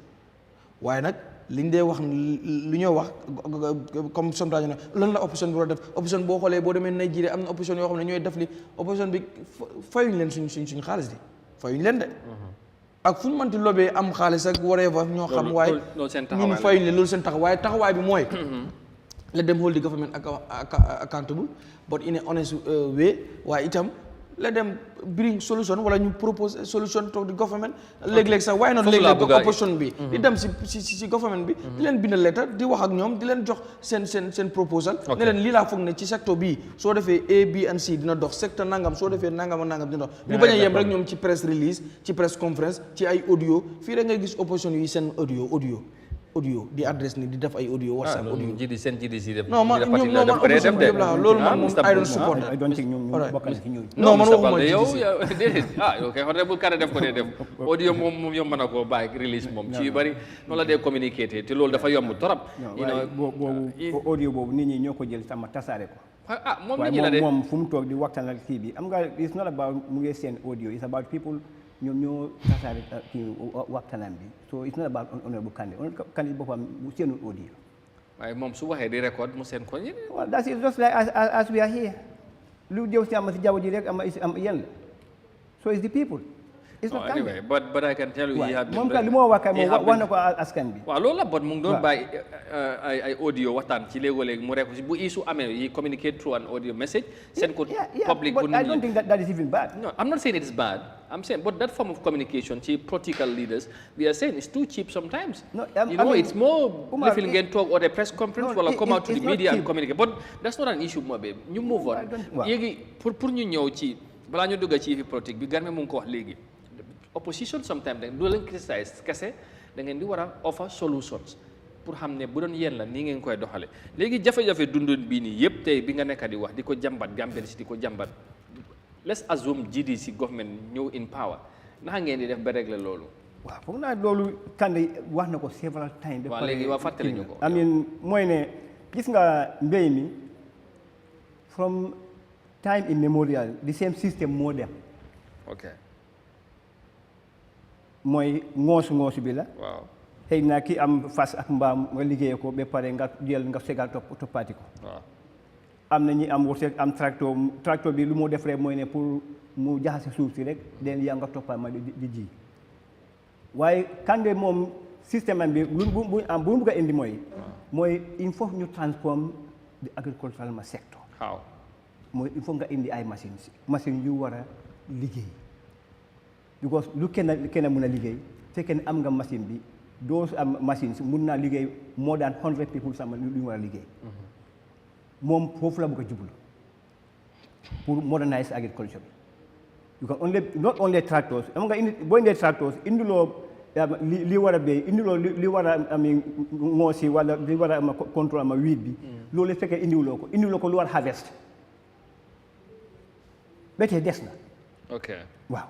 waaye nag liñ dee wax lu ñoo wax comme sometimes ne lan la opposition bi war a def opposition boo xoolee boo demee Nigeria am na opposition yoo xam ne ñooy def li opposition bi fayuñ leen suñ xaalis di fayuñ leen de ak fu ñu mënti lobee am xaalis ak whatever ñoo xam waaye ñun fayuñ leen loolu seen taxawaay bi mooy let them hold the government accountable but in a honest way waaye itam let them bring solution wala ñu propose solution to the government léeg-léeg sax waaye noonu léeg-léeg opposition bi di dem si government bi di leen bind lettre di wax ak ñoom di leen jox seen proposal ne leen lii laa foog ne ci secteur bii soo defee A B and C dina dox secteur nangam soo defee nangam ak nangam dina dox ñu bañ a yem rek ñoom ci press release ci press conference ci ay audio fii rek ngay gis opposition yi seen audio di adresse ni di def ay audio WhatsApp audio non man opposition bi yëpp la loolu man moom I don't support that non man waxuma yow déedéet yow kay honorable Kandeh def ko dee def audio moom yomb na ko bàyyi release moom ci yu bari noonu la dee communiquer te loolu dafa yomb torop boobu audio boobu nit ñi ñoo ko jël sama tasaare ko moom nit ñi la de moom fu mu toog di waxtaan ak kii bi am nga it's not about mu ngi seen audio it's about people ñoom ñoo tasaare kii waxtaanam bi so it's not about honorable Kandeh boppam mu seenul audio waaye moom su waxee di record mu seen ko ñi well that's it just like as we are here lu jëw si am si jaww ji rek am yéen la so it's the people it's not anyway but I can tell you moom kay li moo wax kay moom wax na ko askan bi waaw loolu la bon mu ngi doon bàyyi ay audio waxtaan ci léegoo-léegi mu rek bu issue amee yi communicate through an audio message send ko public but I don't think that is even bad no I'm not saying it is bad I'm saying but that form of communication ci political leaders we are saying it's too cheap sometimes it's more lifil ngeen talk or a press conference wala come out to the media and communicate but that's not an issue moo be ñu move on léegi pour ñu ñëw ci balaa ñu dugg ci fi politique bi Garmi mu ngi ko wax léegi opposition sometimes da doo leen criticize kese da ngeen di war a offer solutions pour xam ne bu doon yéen la nii ngeen koy doxale léegi jafe-jafe dundun bii nii yëpp tey bi nga nekk di wax di ko jàmbat Gambien si di ko jàmbat let's assume GDC government ñëw in power naka ngeen di def ba régler loolu waaw foog naa loolu Kandeh wax na ko several times waaw léegi waa fàttali ñu ko mooy ne gis nga mbéy mi from time immemorial the same system moo dem mooy ngoosu bi la waaw xëy na ki am fas ak mbaam nga liggéeye ko ba pare nga jël nga segal toppaati ko waaw am na ñi am wërsëg am tracteur bi lu moo def rek mooy ne pour mu jaxase suuf si rek den yaa nga toppal ma di ji waaye Kandeh moom système am bi bu mu bëgg a indi mooy il faut ñu transform the agricultural sector mooy il faut nga indi ay machines yu war a liggéey because lu kenn mën a liggéey fekkee ne am nga machine bi doo am machine si mun naa liggéey more than 100 people sama lu ñu war a liggéey moom foofu la bëgg a jublu pour modernize agriculture bi you can not only tractors am nga boo indee tractors indiloo li war a béy indiloo li war a am ngoosi wala li war a am contrôle ama wiit bi loolu fekkee indiloo ko lu war harvest ba tey des na waaw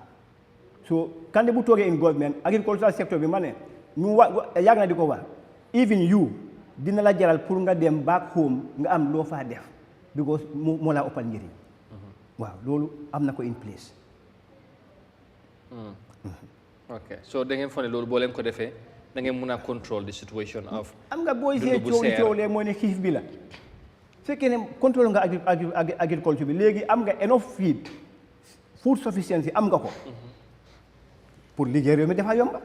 so Kandeh bu toogee in government agricultural sector bi ma ne ñu yàgg na di ko wax even you dina la jaral pour nga dem back home nga am loo faa def because moo laa ëppal njëriñ waaw loolu am na ko in place ok so da ngeen foog ne loolu boo leen ko defee da ngeen mun a control the situation of am nga booy see coow lee mooy ne xiif bi la fekkee ne contrôle nga agriculture bi léegi am nga enough food sufficiency am nga ko pour liggéey réew mi dafa yomba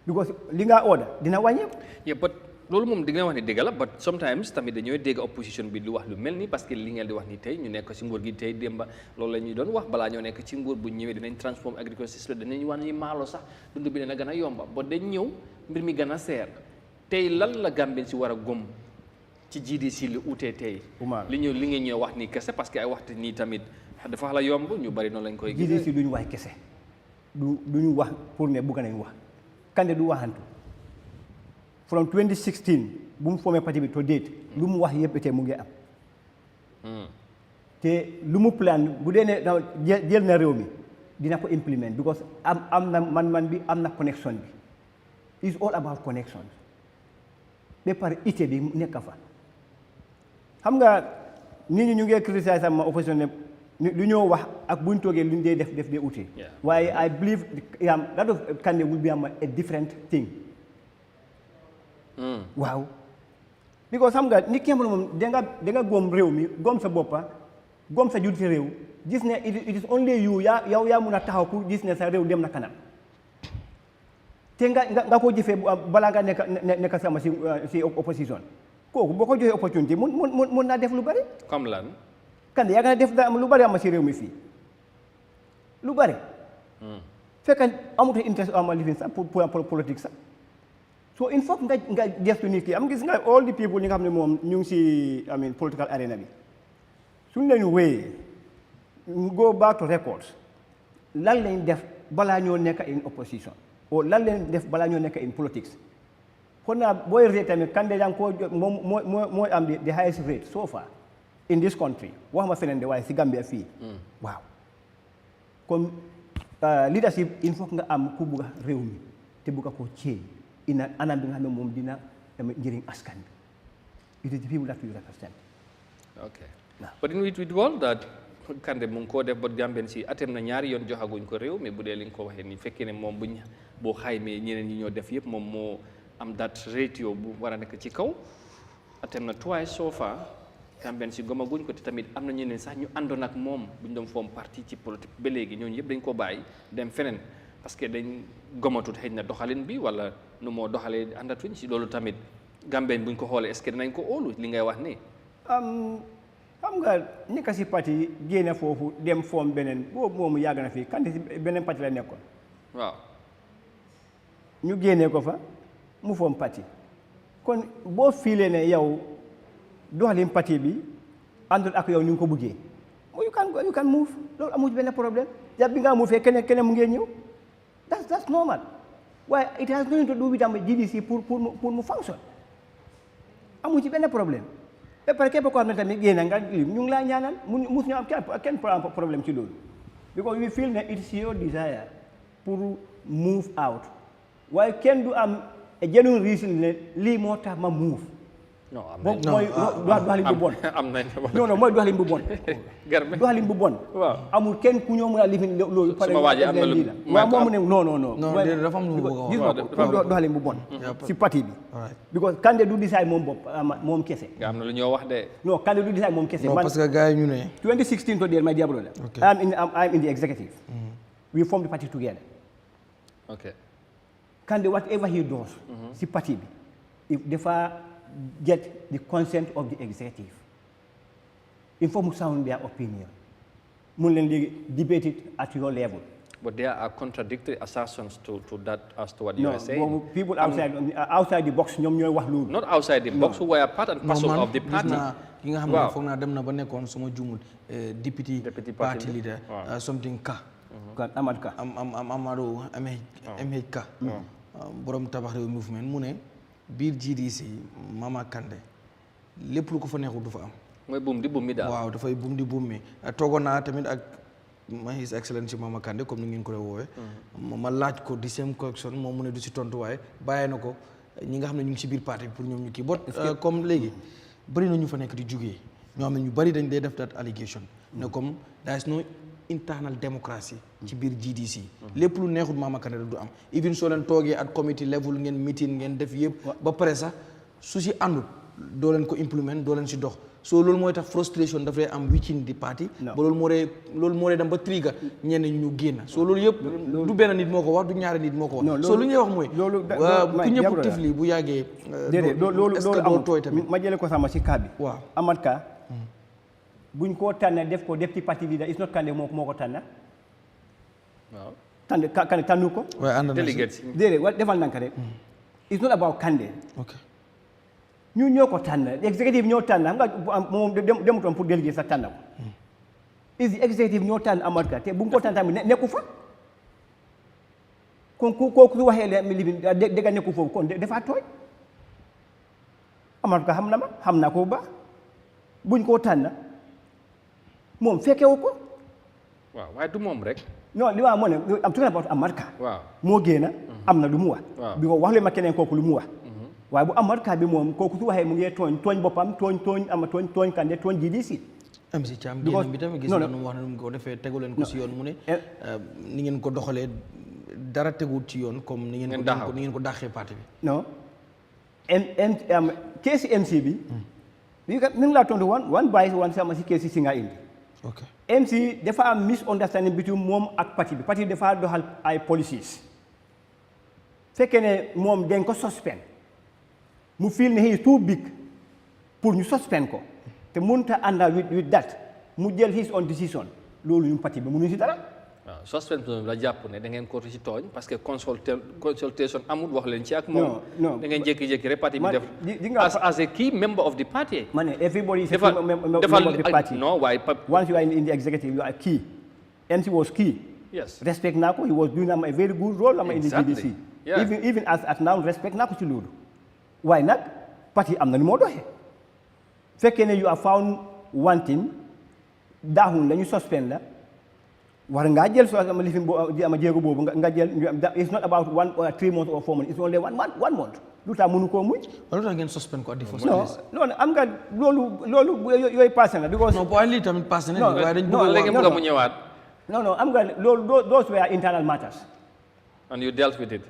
because li nga order dina wàññeeku. yeah but loolu moom di nga wax ni dégg la but sometimes tamit dañooy dégg opposition bi di wax lu mel ni parce que li ngeen di wax ni tey ñu nekk ci nguur gi tey démba loolu la ñuy doon wax balaa ñoo nekk ci nguur bu ñëwee dinañ transform agriculture system dinañ wàññi maalo sax dund bi dina gën a yomba ba dañ ñëw mbir mi gën a seer tey lan la Gambien si war a gëm ci GDC li utee tey li ngeen ñëw wax ni kese parce que ay waxtu nii tamit dafa la yomb ñu bari noonu lañ koy gisee GDC duñu wax kese duñu wax pour ne bugg nañ wax Kande du waxantu from 2016 bu mu formé parti bi to date lu mu wax yëpp te mu ngi am te lu mu plan bu dee ne jël na réew mi dina ko implement because am na man bi am na connection bi it's all about connection ba pare ité bi nekk fa xam nga nit ñi ñu ngi criticiser sama opposition ne lu ñoo wax ak buñ toogee lu ñu dee def dee ute waaye I believe that of Kande will be a different thing waaw because xam nga nit ki moom danga góom réew mi góom sa boppa góom sa juddite réew gis ne it is only you yow yaa mun a taxaw pour gis ne sa réew dem na kanam te nga ko jëfee balaa nga nekk sama si opposition kooku boo ko joxee opportunité mun naa def lu bari comme lan Kande yaa nga def da am lu bari am si réew mi fii lu bari fekk amutul interest ama lifin sax pour politique sax so il faut nga gestu nit ki am gis nga all the people ñi nga xam ne moom ñu ngi si political arena bi suñ lañu wéyee go back to records lan lañ def balaa ñoo nekk in opposition o lan lañ def balaa ñoo nekk in politics kon naa booy rate tamit Kande yaa ngi ko mooy am the highest rate so far in this country wax ma feneen de waaye si Gambia fii waaw kon leadership il faut nga am ku bugg a réew mi te bugg a koo ceeñ ina anam bi nga xam ne moom dina njëriñ askan bi it is the people that you represent okay but in with all that Kande mu ngi koo def ba Gambien si atem na ñaari yoon joxaguñ ko réew mais bu dee li nga ko waxee nii fekkee ne moom buñ boo xaymee ñeneen ñi ñoo def yëpp moom moo am that ratio bu war a nekk ci kaw atem na twice so far Gambien si gomaguñ ko te tamit am na ñeneen sax ñu àndoon ak moom buñ doon foom parti ci politique ba léegi ñooñu yëpp dañ ko bàyyi dem feneen parce que dañ gomatut xëy na doxalin bi wala nu moo doxalee àndatuñ si loolu tamit Gambien buñ ko xoolee est-ce que dinañ ko óolu li ngay wax nii xam nga nekk si parti génne foofu dem foom beneen boobu moomu yàgg na fii Kande si beneen parti la nekkoon waaw ñu génnee ko fa mu foom parti kon boo fiilee ne yow doxalin parti bi àndul ak yow ni nga ko bëggee you can move loolu amu ci benn problème jàpp bi nga mu fee keneen mu ngee ñëw that's normal waaye it has nothing to do with GDC pour mu function amu ci benn problème ba pare képp koo xam ne tamit génn nga ñu ngi laa ñaanal mus ñu am kenn problème ci loolu because we feel ne it's your desire pour move out waaye kenn du am a genuine reason ne lii moo tax ma move non mooy doxalin bu bon non mooy doxalin bu bon doxalin bu bon amul kenn ku ñëw mën a lifin loolu pare lii la waaw moom mu ne non dafa am lu mu bëgg gis nga ko doxalin bu bon si parti bi because Kande du decide moom bopp moom kese am na lu ñoo wax de non Kande du decide moom kese non parce que gars yi ñu ne 2016 to date my dear brother I'm in the executive we formed the party together okay Kande whatever he does si parti bi if dafa get the consent of the executive. Il faut mu sound their opinion. Mun leen léegi debate it at your level. But there are contradictory assertions to that as to what you are saying. No, people outside the box ñoom ñooy wax loolu. Not outside the box, who were part and parcel of the party. ki nga xam ne foog naa dem na ba nekkoon suma jumul deputy party leader something Ka. Amad Ka. Amadou MH Ka. borom tabax réew movement mu ne biir GDC Mama Kande lépp lu ko fa neexul du fa am. mooy buum di buum mi daal. waaw dafay buum di buum mi toogoon naa tamit ak His Excellency Mama Kande comme ni ngeen ko woowee. ma laaj ko di same question moom mu ne du si tontu waaye bàyyee na ko ñi nga xam ne ñu ngi si biir parti bi pour ñoom ñu kii bot comme léegi bëri na ñu fa nekk di jugee ñoo xam ne ñu bari dañ dee def that allegation ne comme there is no internal democracy ci biir GDC lépp lu neexul Mama Kandeh du am even soo leen toogee at committee level ngeen meeting ngeen def yëpp ba pare sax su si àndut doo leen ko implement doo leen si dox so loolu mooy tax frustration dafay am within the party ba loolu moo dee dem ba trigger ñenn ñu génn so loolu yëpp du benn nit moo ko wax du ñaari nit moo ko wax so lu ñuy wax mooy ku ñëpp tifli bu yàggee loolu doo tooy tamit ma jële ko sama si cas bi waaw Amat Ka buñ koo tànn def ko deputy party leader is not Kandeh moo ko tànn waaw Kandeh tànnu ko déedéet defal nanka rek it's not about Kandeh ñu ñoo ko tànn executive ñoo tànn xam nga moom demutoon pour déléguer sax tànn ko is executive ñoo tànn Amat Ka te bu nga ko tànn tamit nekku fa kon kooku su waxee le li bi dëgg nekku foofu kon dafa tooy Amat Ka xam naa ko bu baax buñ koo tànn moom fekkewu ko waaw waaye du moom rek non li waa moo ne am talking about Amat Ka waaw moo génn am na lu mu wax bi ko wax le ma keneen kooku lu mu wax waaye bu Amat Ka bi moom kooku su waxee mu ngi tooñ boppam tooñ Kandeh tooñ GDC MC Cham génn bi tamit gis na nu mu wax ne nu mu ko defee tegu leen ko si yoon mu ne ni ngeen ko doxalee dara teguwut ci yoon comme ni ngeen ko dàqee parti bi non keesi MC bi mi ngi laa tontu one bàyyi one sama si keesi si nga indi MC dafa am misunderstanding between moom ak parti bi dafa doxal ay policies fekkee ne moom dañ ko suspend mu feel ne he is too big pour ñu suspend ko te mënut a ànda with that mu jël his own decision loolu ñu parti bi mënuñu si dara waaw suspension la jàpp ne da ngeen ko ci tooñ parce que consultation amul wax leen ci ak moom da ngeen jékki-jékki rek parti bi def as a key member of the party ma ne everybody is a key member of the party no waaye once you are in the executive you are key MC was key yes respect naa ko he was doing a very good role in the GDC even as now respect naa ko ci loolu waaye nag parti am na lu moo doxee fekkee ne you are found wanting daaxul la ñu suspend la war ngaa jël soo ama lifin ama jéego boobu nga jël it's not about 1 or 3 months or 4 months it's only one month lu tax mënu koo muñ lu tax ngeen suspend ko at the first place non am nga loolu yooyu passé na because non boo lii tamit passé na waaye dañ bëgg mu ñëwaat non am nga loolu those were internal matters and you dealt with it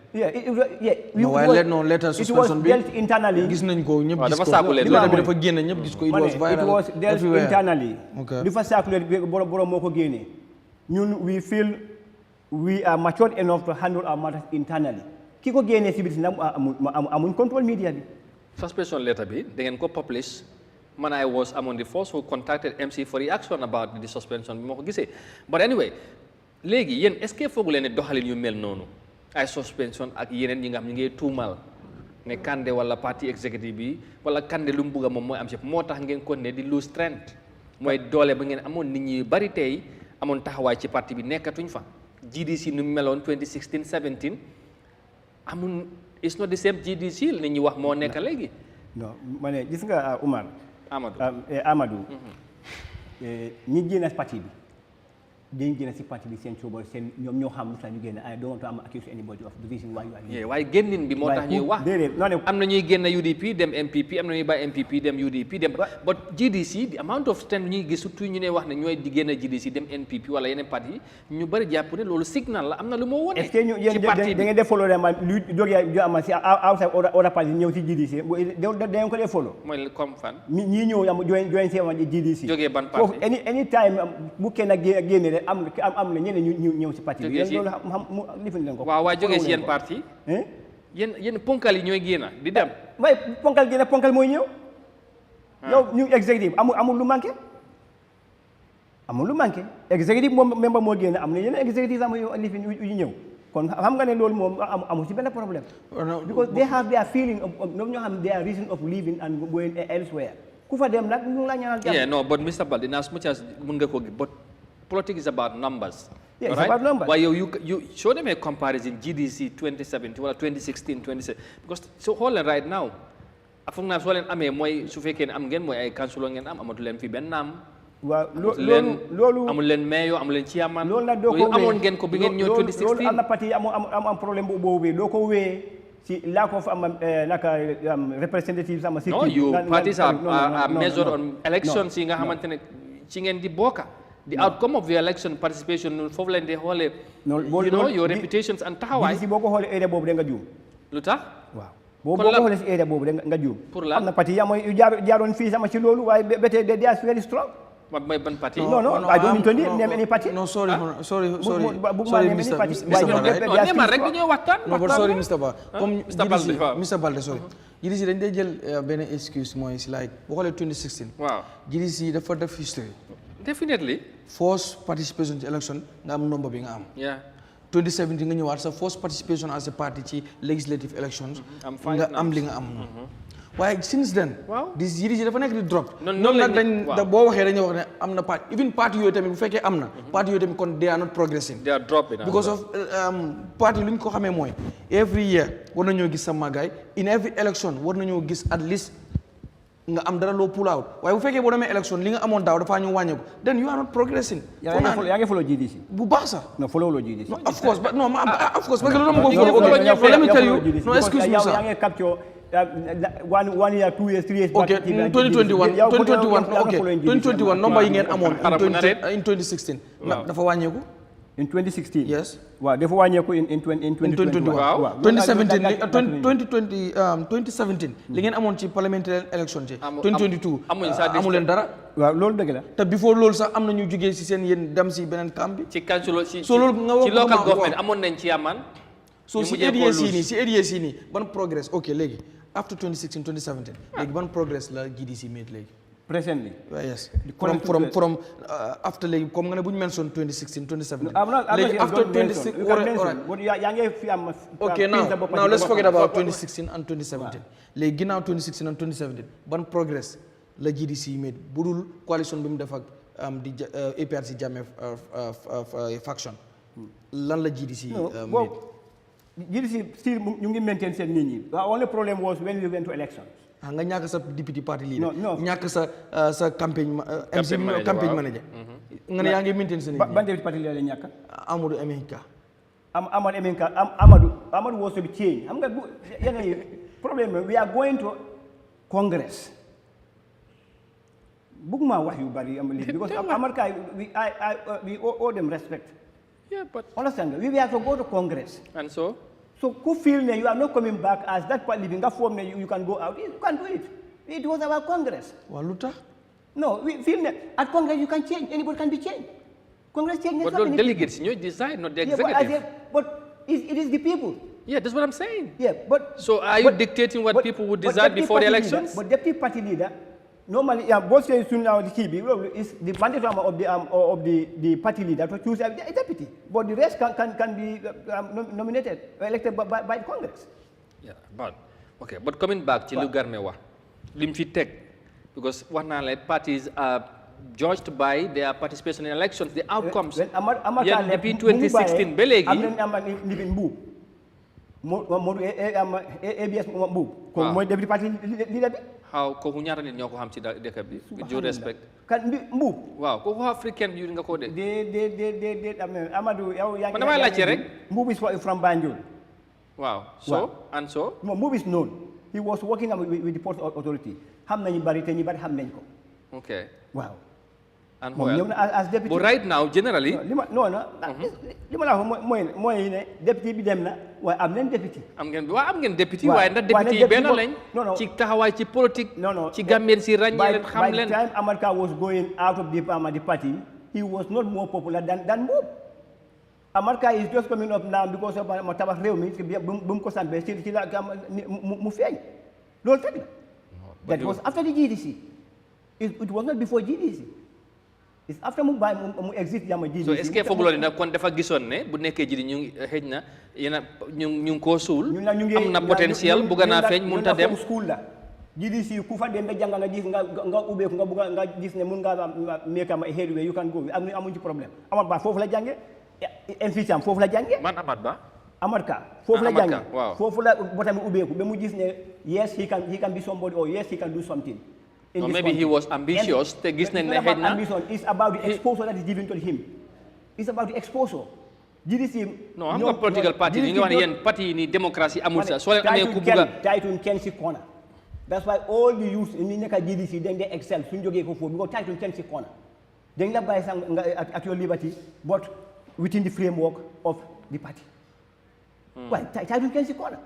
waaye letter suspension bi dealt internally gis nañ ko ñëpp gis ko letter bi dafa génn ñëpp gis ko it was viral it was dealt internally li fa circulate borom moo ko génnee ñun we feel we are matured enough to handle our matters internally ki ko génnee si biti nag amuñ control media bi suspension letter bi da ngeen ko publish man I was among the first who contacted MC for reaction about the suspension bi moo ko gisee but anyway léegi yéen est-ce que foogu leen ne doxalin yu mel noonu ay suspension ak yeneen yi nga xam ñu ngi tuumal ne Kandeh wala parti executive bi wala Kandeh lu mu bugg a moom mooy am si moo tax ngeen ko ne di lose strength mooy doole ba ngeen amoon nit ñi bari tey amoon taxawaay ci parti bi nekkatuñ fa GDC nu mu meloon 2016 17 amun it's not the same GDC nit ñi wax moo nekk léegi. non ma ne gis nga Oumar. Amadou. ñi génn parti bi dañ génn si parti bi seen coobare seen ñoom ñoo xam lu tax ñu génn I don't want to accuse anybody of the reason why you are here. waaye génnin bi moo tax ñuy wax. am na ñuy génn UDP dem MPP am na ñuy bàyyi MPP dem UDP dem. but GDC the amount of strength ñuy gis surtout ñu ne wax ne ñooy di génn GDC dem NPP wala yeneen parti ñu bëri jàpp ne loolu signal la am na lu moo wone. est-ce que yéen da ngeen def follow ma lu jógee am si outside other party ñëw si GDC da ngeen ko def follow. mooy comme fan. ñii ñëw am join si GDC. jógee ban parti foofu any time bu kenn génne rek am na ñeneen ñu ñëw si parti bi. loolu mu lifin leen ko. waaw waaye jógee si yenn parti. yéen ponkal yi ñooy génn di dem. waaye ponkal génn ponkal mooy ñëw. yow ñu executive amul lu manqué. amul lu manqué executive moom membre moo génn am na yeneen executive am lifin yu ñëw kon xam nga ne loolu moom amul ci benn problème. because they have their feeling of ñoom ñoo xam their reason of living and going elsewhere ku fa dem nag ñu la ñaanal jàmm. yeah no but Mr. Balde as much as mun nga ko but politics is about numbers. Yeah, it's about numbers. Why you show them a comparison GDC 2017 wala 2016 27 because so hold on right now foog naa soo leen amee mooy su fekkee ne am ngeen mooy ay councilor ngeen am amatu leen fi benn naam. waaw loolu amul leen mayor amul leen chairman. loolu nag doo ko wéy amoon ngeen ko bi ngeen ñëw 2016. loolu am na parti am problème boobu doo ko wéyee lack of representatives no, you parties are measured on elections yi nga xamantene ci ngeen di bokka. The outcome of the election participation for the whole, you know, your reputations and taxawaay. Si boko xolé area bobu nga juum. Lutax? Waaw. Boko xolé ci area bobu nga juum. Amna parti ya moy jaaron fi sama ci lolu waye bete they are very strong. What my ban party? No, I don't mean to name any party. No, sorry, sorry, Mr. No, but sorry, Mr. Ba. Comme Mr. Balde, sorry. GDC dañ day jël benn excuse mooy si like boo xoolee 2016. Waaw. GDC dafa def history. Definitely. Forced participation ci election nga am nombre bi nga am. Yeah. 2017 nga ñëwaat sa forced participation as a party ci legislative elections. nga am li nga am. waaye since then. waaw dis GDC dafa nekk di drop. noonu nag dañ boo waxee dañuy wax ne am na parti even parti yooyu tamit bu fekkee am na. parti yooyu tamit kon they are not progressing. they are dropping. because of parti lu ñu ko xamee mooy every year war nañoo gis sa magaay in every election war nañoo gis at least nga am dara loo pull out waaye bu fekkee boo demee election li nga amoon daaw dafaa ñu wàññeeku then you are not progressing. yaa ngi follow GDC. bu baax sax. no follow loo GDC. of course but no of course parce que loolu dama ko follow. let me tell you no excuse me sir. yaa ngi capture 1 year 2 years 3 years. ok 2021 number yi ngeen amoon in 2016. dafa wàññeeku. in 2016. yes. waaw dafa wàññeeku in 2021. waaw 2017 li ngeen amoon ci parliamentary election ci 2022 amu leen dara. waaw loolu dëgg la. te before loolu sax am na ñu jugee si seen yéen dem si beneen camp bi. ci council ci local government amoon nañ ci yaman. so si ADS yi nii ban progress ok léegi after 2016 2017 léegi ban progress la GDC made léegi. Presently. Yes. From after like comme nga ne bu ñu mention 2016 2017. Like after 26 okay now let's forget about 2016 and 2017. Like ginnaaw 2016 and 2017 ban progress la GDC made budul coalition bi mu def ak di APRC Jammeh faction lan la GDC made. GDC still ñu ngi maintain seen nit ñi. The only problem was when we went to elections. nga ñàkk sa deputy party leader. ñàkk sa campaign manager. nga ne yaa ngi maintain seen ban deputy party leader la ñàkk. Amadou Emenka. Amadou was to be changed. xam nga yenn problème we are going to Congress. Bëgguma wax yu bari because America we owe them respect. Yeah, but understand, we have to go to Congress. And so? So who feel that you are not coming back as that part living that form you can go out? You can do it. It was about Congress. Waluta? No, we feel that at Congress you can change. Anybody can be changed. Congress changes. But the delegates, you decide, not the executive. But it is the people. Yeah, that's what I'm saying. Yeah, but so are you dictating what people would decide before the elections? But deputy party leader. Normally, both say soon now the key is the mandate of the party leader to choose a deputy, but the rest can be nominated or elected by Congress. Yeah, but coming back to Lugarmewa, Limfitek, because one parties are judged by their participation in elections, the outcomes. Between 2016, Belegi. ABS deputy party leader. How ko ñaata nit ñoko xam ci dëkk bi due respect kan mbu waaw ko africain yu nga ko de Amadou yow yaa man dama laajte rek mbu is from Banjul waaw and so mbu is known he was working with the port authority xam nañu bari te ñu bari xam nañ ko okay waaw and as deputy but right now generally lima la mooy ne deputy bi dem na waaye am ngeen deputy am ngeen deputy waaye ndax deputy yi benn lañ ci taxawaay ci politique ci Gambien si ràññee leen xam leen by the time America was going out of the party he was not more popular than Mbub. America is just coming up now because of ma tabax réew mi bu mu ko sàmbee ci la mu feeñ loolu teg la that was after the GDC it was not before GDC. It's after mu exit jama GDC. So est-ce que foog loolu nag kon dafa gisoon ne bu nekkee ji ñu ngi xëj na yéen ñu ngi koo suul am na potentiel bëgg naa feeñ mun ta dem school la GDC ku fa dem ba jàng nga gis nga ubbeeku nga bëgg nga gis ne mun nga make am headway you can go amuñ ci problème Amat Ba foofu la jànge Enfisam foofu la jànge man Amat Ba Amat Ka foofu la jànge foofu la botam ubbeeku ba mu gis ne yes he can be somebody or yes he can do something. No, maybe he was ambitious. Ambition is about the exposure that is given to him. It's about the exposure. GDC no am nga political party ni nga wax yeen parti ni démocratie amul sa so leen amé ku bëgg taytun ken ci corner that's why all the youth ni nekk GDC dañ dé excel suñu joggé ko fofu because taytun ken ci corner dañ la bay sang at your liberty but within the framework of the party why taytun ken ci corner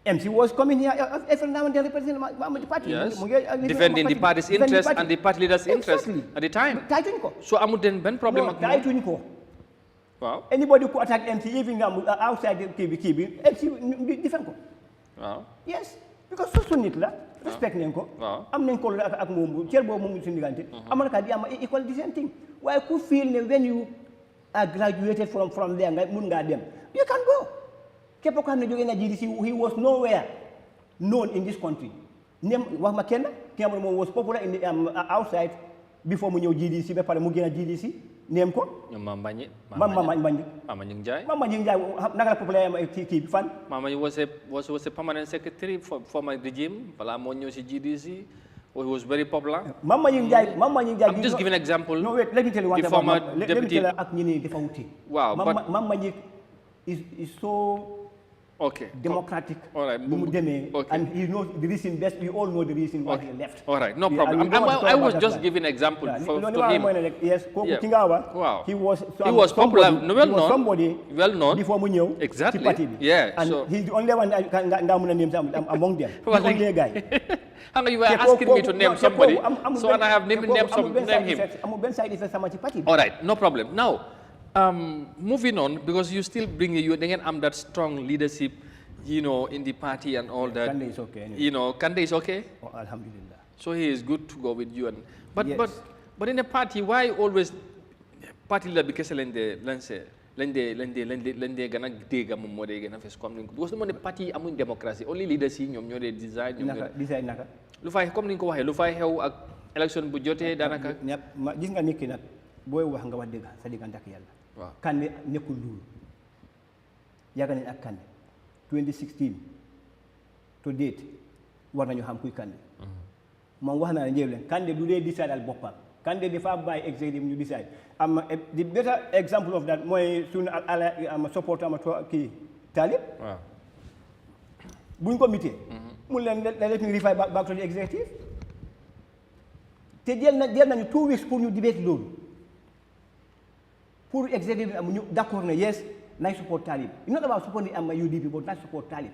MC was coming here every now and then representing the party. Yes. Defending the party's interest and the party leader's interest at the time. So amul den ben problem ak mom. Wow. Anybody who attack MC even outside the TV, MC defend ko. Wow. Yes. Because so nit la respect nañ ko. Am nañ ko ak mom ciel bo mom suñu digante. Amana ka di am equal the same thing. Why ku feel ne when you are graduated from there nga mun nga dem. You can go. Kepo ko xamne joge na GDC he was nowhere known in this country. Nem wax ma kenn kemo mom was popular in the, outside before mu ñew GDC ba pare mu gëna GDC nem ko mama ñing jaay naka la populaire ki fan mama was a permanent secretary for my regime bala mo ñew ci GDC he was very popular mama ñing jaay I'm just giving an example. No wait, let me tell you one thing let me tell ak ñi ni defa wuti wow mama ñing is so okay democratic all right and he knows the reason best we all know the reason why he left all right no problem I was just giving an example to him yes wow he was popular well known somebody well known before mu ñew exactly yeah and so he's the only one nga mëna name among them only guy how you were asking me to name somebody so and I have named him I'm ben side effect sama ci party all right no problem now moving on, because you still bring you again that strong leadership, you know, in the party and all that. Kande is okay. Anyway. You know, Kande is okay. Oh, alhamdulillah. So he is good to go with you, and but yes. but in a party, why always party leader because lende gana dega mo mode gana fes comme because mo ne party amuñ démocratie only leadership ñom ñoo dé design naka lu fay comme ni ko waxé lu fay xew ak election bu joté danaka gis nga nit ki nak boy wax nga wax deug sa digante ak yalla waaw Kande nekkul loolu yàgg nañ ak Kande 2016 to date war nañu xam kuy Kande man wax naa ne njëw leen Kande du dee decide al boppam Kande dafa bàyyi executive ñu decide am the better example of that mooy suñu am support am kii Talib waaw buñ ko mitee mu leen let me refer back to the executive te jël nañu 2 weeks pour ñu debate loolu pour executive d'accord na yes nice support Talib it's not about supporting UDP but nice support Talib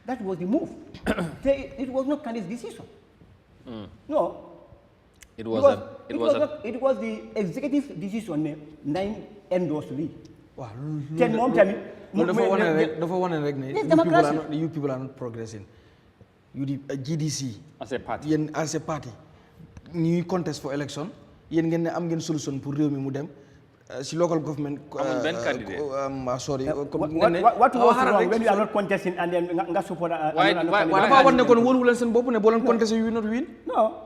that was the move it was not Kande's decision no it was the executive decision ne nañ endorse lii waaw ten moom tamit dafa wane rek ne you people are not progressing GDC as a party yéen as a party ñuy contest for election yéen ngeen ne am ngeen solution pour réew mi mu dem si local government ben candidate sorry what was wrong when you are not contesting and then nga support dafa wone kon wolu len sen bop ne bo len contest you not win no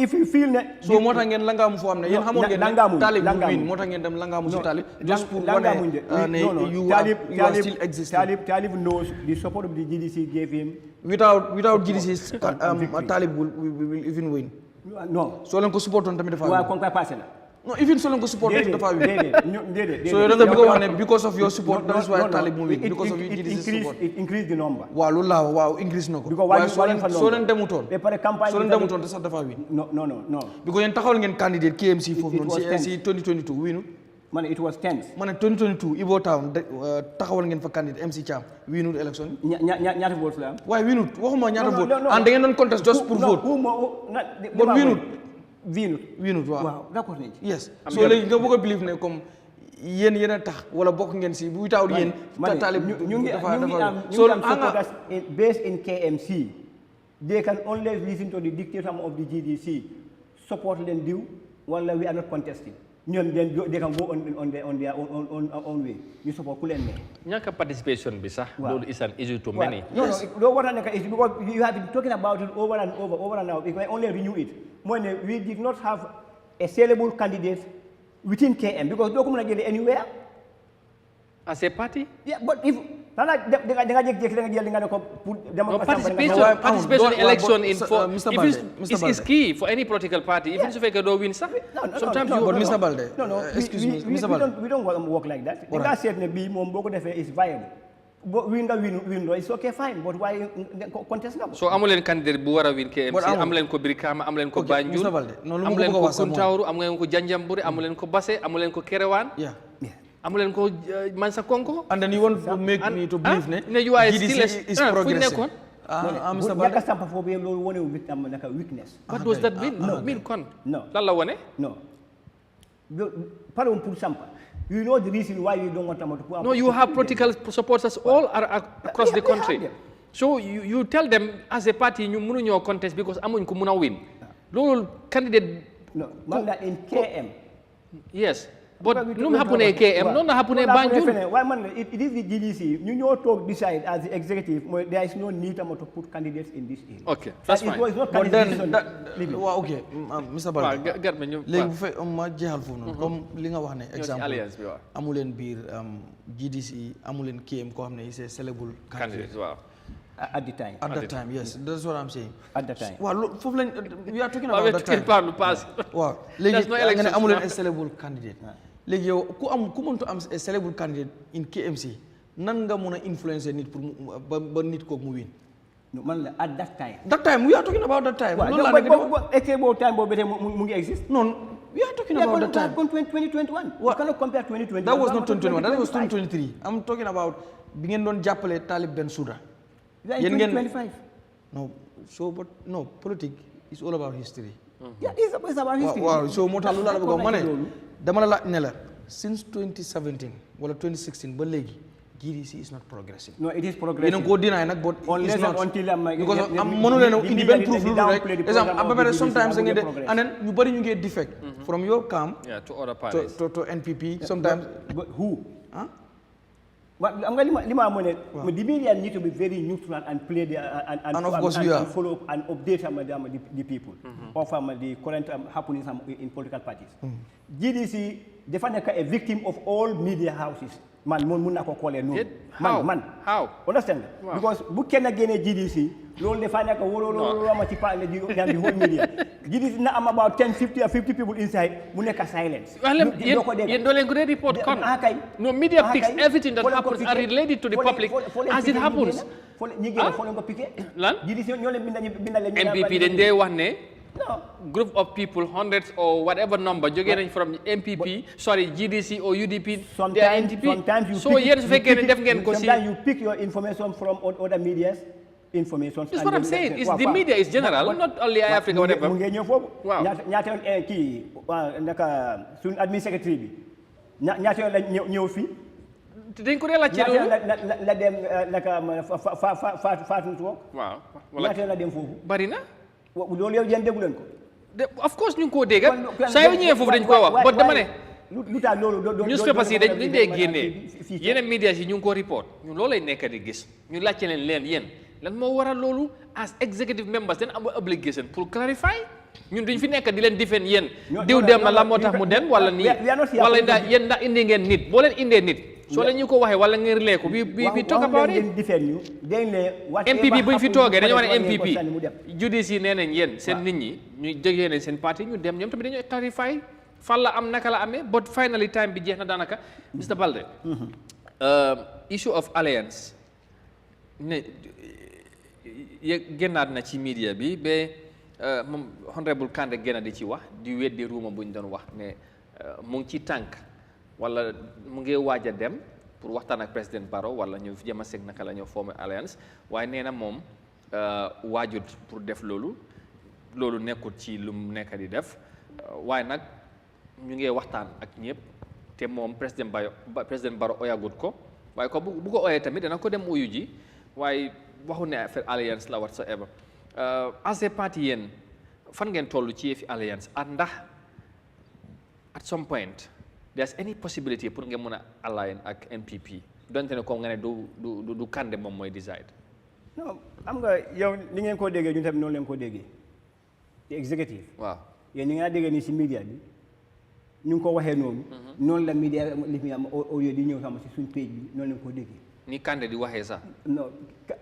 if you feel ne so mota ngeen langam fo amne yeen xamone ngeen Talib win mota ngeen dem langam ci Talib just pour wone ne you are still existing Talib knows the support of the GDC gave him without GDC Talib will even win no so len ko support on tamit dafa wa kon ka passé na no, even so long as support dafa win. So you don't because of your support, that is why Talib moving. Because of your support. It increased the number. Wow, increase nako. Because so len demuton. Be pare campagne. So len demuton te sax dafa win. No. Because yen taxawal ngeen candidate KMC fofu non ci 2022 winu. Man it was tense. Man 2022 Ibo Town taxawal ngeen fa candidate MC Cham winut election. Ñaata vote la am? Why winut? Waxuma ñaata vote. And da ngeen don contest just pour vote. But winut. Winut waaw d'accord nañ yes so léegi nga bëgg a believe ne comme yéen a tax wala bokk ngeen si bu without yéen Talib ñu ngi am supporters based in KMC they can only listen to the dictatorship of the GDC support leen diw wala we are not contesting ñoom they can go on their own way ñu support ku leen ne ñàkk participation bi sax loolu is an issue to many no what an is because you have been talking about it over and over we can only renew it when we did not have a sellable candidate within KM because doo ko mën a jëlee anywhere as a party yeah but if Participation in election is key for any political party. Even if you don't win, sometimes you. But Mr. Balde, excuse me, Mr. Balde. We don't work like that. If I said maybe Momboko is viable. Win, it's okay, fine. But why contest now? So amulen candidate bu wara win KMC, amulen ko Brikama, amulen ko Banjul, amulen ko Kuntauru, amulen ko Janjambure, amulen ko Basse, amulen ko Kerewan. Yeah. Amulen ko Mansa Konko. And then you want to make me to believe ne you are still is progressing. Mr. Balde. Weakness. What does that mean? No. Mean kon? No. Lala wane? No. Pardon pour sample. You know the reason why you don't want them to go. No, you have political supporters all across the country. So you tell them as a party you munu ñoo contest because amuñ ko mëna win. Lolu candidate no, in KM. Yes. But no happen in KM, no happen in Banjul. Why man it is the GDC. You know talk decide as the executive there is no need to put candidates in this area. Okay, that's fine. But then okay, Mr. Balde. Léegi bu fekk ma jeexal foofu noonu comme li nga wax ne exemple amuleen biir GDC amuleen KM koo xam ne c'est sellable candidate. At the time. At that time, yes. That's what I'm saying. At the time. Well, we are talking about that time. Wow. There's no election. Amuleen a sellable candidate. Léegi yow ku mëntu am a sellable candidate in KMC nan nga mën a influencer nit pour ba nit kooku mu win. Man at that time. That time we are talking about that time. Time mu ngi exist. No, we are talking about that time. 2021. You cannot compare 2021. That was not 2021. That was 2023. I'm talking about bi ngeen doon jàppale Talib Bensouda. In 2025. No, so but no, politics is all about history. Yeah, it's about history. Wow, so moo tax lu la bëgg ma ne dama la laaj ne la since 2017 wala 2016 ba léegi GDC is not progressing. No, it is progressing. You know, go deny but it's not until because I'm mënu leen indi benn proof lu rek exemple sometimes and then ñu bari ñu ngi defect from your camp to other parties to NPP sometimes but who? Huh? But I'm going to the media need to be very neutral and play and of course and follow up and update the people of the current happenings in political parties. GDC definitely a victim of all media houses. Man, How? Understand? Wow. Because we cannot get a GDC. The whole media. GDC now I'm about 10, 50 or 50 people inside. We make a silence. No, media picks everything that happens are related to the public as it happens. MPP then they one group of people, hundreds or whatever number, you get from MPP, GDC or UDP, sometimes you pick your information from other medias. Information. That's what I'm saying. It's the media is general, not only Eyeafrica, whatever. Wow. Admin secretary. Dañ ko la ci la dem Fatou waaw la dem fofu bari na loolu yow yeen déggu leen ko of course ñu ngi ko dégg saa yu ñëwee foofu dañ ko wax but dama ne lu tax loolu newspapers yi dañ dee génnee yeneen médias yi ñu ngi ko report ñun loolu lay nekk di gis ñu laajte leen yéen lan moo waral loolu as executive members dañ am obligation pour clarify ñun duñ fi nekk di leen defend yéen diw dem na la moo tax mu dem wala nii wala yéen ndax indi ngeen nit boo leen indee nit soo leen ñu ko waxee wala ngeen relee ko bi talk about it MPP buñ fi toogee dañoo wax ne MPP judis yi nee nañ yéen seen nit ñi ñu jógee nañ seen parti ñu dem ñoom tamit dañoo clarify fan la am naka la amee but finally time bi jeex na daanaka Mr. Balde issue of alliance ne génnaat na ci media bi ba moom honorable Kandeh génna di ci wax di weddi ruuma buñ doon wax ne mu ngi ci tànk wala mu ngi waaj a dem pour waxtaan ak président Barrow wala ñu jéem a seeg naka la ñoo former alliance waaye nee na moom waajut pour def loolu nekkul ci lu mu nekk di def waaye nag ñu ngi waxtaan ak ñëpp te moom président Barrow oyagut ko waaye ko bu ko oyee tamit dana ko dem uyu ji waaye waxu ne affaire alliance la whatsoever as a party yéen fan ngeen toll ci yëfi alliance ak ndax at some point there's any possibility pour ngeen mën a align ak NPP donte ne comme nga ne du Kandeh moom mooy decide. non xam nga yow li ngeen koo déggee ñun tamit noonu leen koo déggee di executive. waaw yéen ñi nga déggee nii si media bi ñu ngi ko waxee noonu. noonu la media li fi am audio di ñëw sama si suñ page bi noonu leen koo déggee. ni Kandeh di waxee sax. non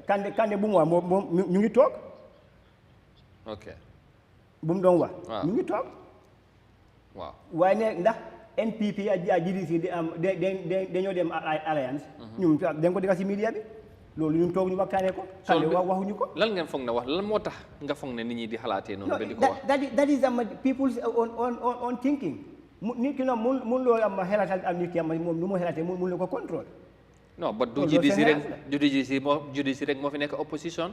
Kandeh bu mu wax moom ñu ngi toog. ok. bu mu doon wax. waaw ñu ngi toog. waaw waaye ne ndax NPP ak GDC di am dañoo dem alliance. ñun dañ ko dégg ci media bi loolu ñun toog ñu waxtaanee ko. Kandeh waxuñu ko. lan ngeen foog ne wax lan moo tax nga foog ne nit ñi di xalaatee noonu. ba di ko wax that is people's on thinking. nit ki nag mun loolu am xelaatal am nit ki am moom lu mu xelaatee mun la ko contrôle. non ba du GDC rek moo fi nekk opposition.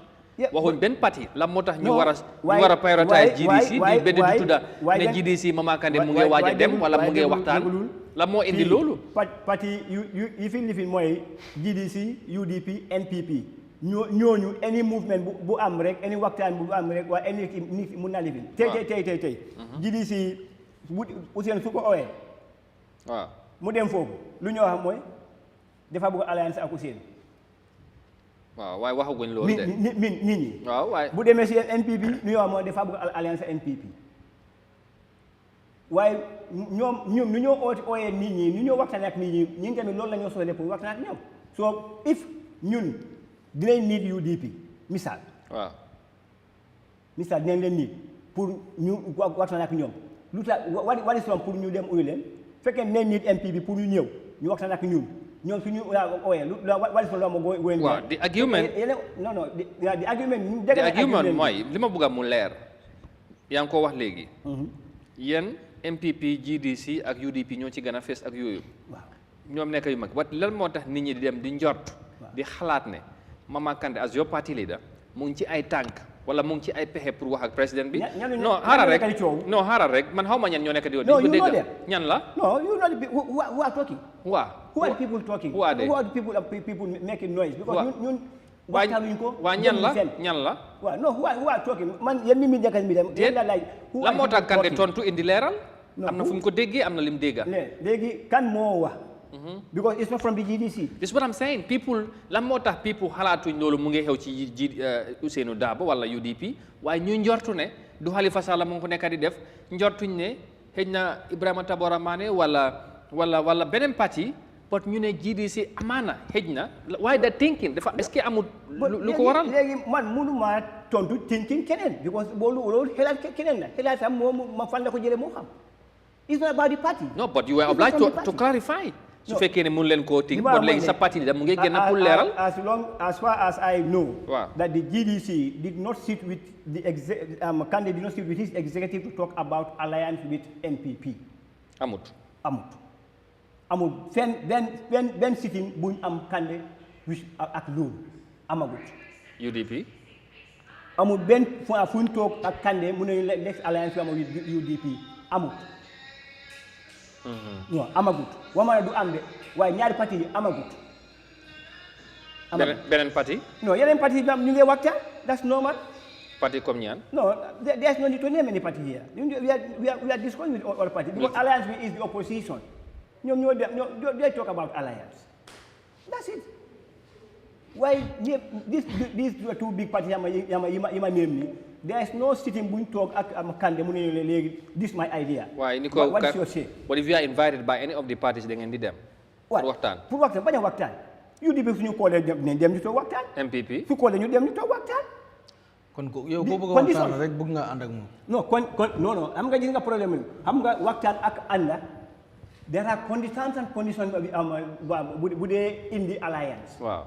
waxuñ benn parti lan moo tax ñu war a prioritize GDC di beddi di tudda ne GDC Mama Kandeh mu ngi waaj a dem wala mu ngi waxtaan lan moo indi loolu. parti yu fi lifin mooy GDC UDP NPP ñooñu any movement bu am rek any waxtaan bu am rek waa any nit mun naa lifin tey GDC Ousainou su ko owee waaw mu dem foofu lu ñoo xam mooy dafa bëgg alliance ak Ousainou. waaw waaye waxaguñ loolu de. nit ñi. waaw waaye bu demee si NPP lu ñoo xam mooy dafa bëgg alliance NPP waaye ñoom nu ñoo ooyee nit ñi nu ñoo waxtaan ak nit ñi ñun tamit loolu la ñoo soxla pour waxtaan ak ñoom so if ñun dinañ nit UDP misaal. waaw misaal dinañ leen nit pour ñu waxtaan ak ñoom. lu tax wari som pour ñu dem uyu leen fekkee ne nit MPP pour ñu ñëw ñu waxtaan ak ñun ñoom suñu ooyee wari som loo ma goy waaw the argument the argument the argument mooy li ma bëgg a mu leer yaa ngi ko wax léegi yéen MPP GDC ak UDP ñoo ci gën a fees ak yooyu ñoom nekk yu mag wat lan moo tax nit ñi di dem di njort di xalaat ne Mama Kandeh as your party leader mu ngi ci ay tànk wala mu ngi ci ay pexe pour wax ak président bi. non xaaral rek man xaw ma ñan ñoo nekk di. no you know them ñan la. no you know the who are talking. who are the people talking. who are they? Who are the people making noise. because ñun waxtaanuñ ko. waa ñan la. waaw no who are talking man yéen mi njëkk mi dem. la moo tax Kandeh tontu indi leeral. am na fu mu ko déggee am na lim dégga. léegi kan moo wax. because it's not from the GDC. This is what I'm saying. People, lan moo tax people xalaatuñ loolu mu ngi xew ci Ousainou Darboe wala UDP waaye ñu njortu ne du Halifa Sallah mu ngi ko nekk di def njortuñ ne xëy na Ibrahima Tabora Mane wala beneen parti pot ñu ne GDC amaana xëy na waaye da thinking dafa est-ce que amul lu ko waral. léegi man mënuma tontu thinking keneen because loolu xelaat keneen la xelaatam moom ma fan la ko jëlee moo xam. It's not about the party. No, but you were obliged to clarify. su fekkee ne mun leen koo tig bon léegi sa parti da mu ngi génn pour leeral. as far as I know. that the GDC did not sit with the Kandeh did not sit with his executive to talk about alliance with NPP. amut benn sitting buñ am Kandeh ak loolu amagut. UDP. amul benn fu ñu toog ak Kandeh mu ne next alliance am with UDP amut. non amagut wama du am de waaye ñaari parti yi amagut. beneen parti. non yeneen parti yi ñu ngi waxtaan that's normal. parti comme ñaan. no there's no need to name any party here we are discussing with all parties because alliance is the opposition ñoom they talk about alliance that's it. waaye these two big parties yi ma name ni there is no sitting buñ toog ak Kandeh mu ne léegi this my idea. waaye ni ko what is your say? But if you are invited by any of the parties da ngeen di dem. pour waxtaan bañ a waxtaan. UDP suñu koolee ne dem ñu toog waxtaan. MPP su koolee ñu dem ñu toog waxtaan. kon yow boo bëgg a waxtaan rek bëgg nga ànd ak moom. non xam nga gis nga problème yi xam nga waxtaan ak ànda there are conditions and conditions bu dee indi alliance. waaw.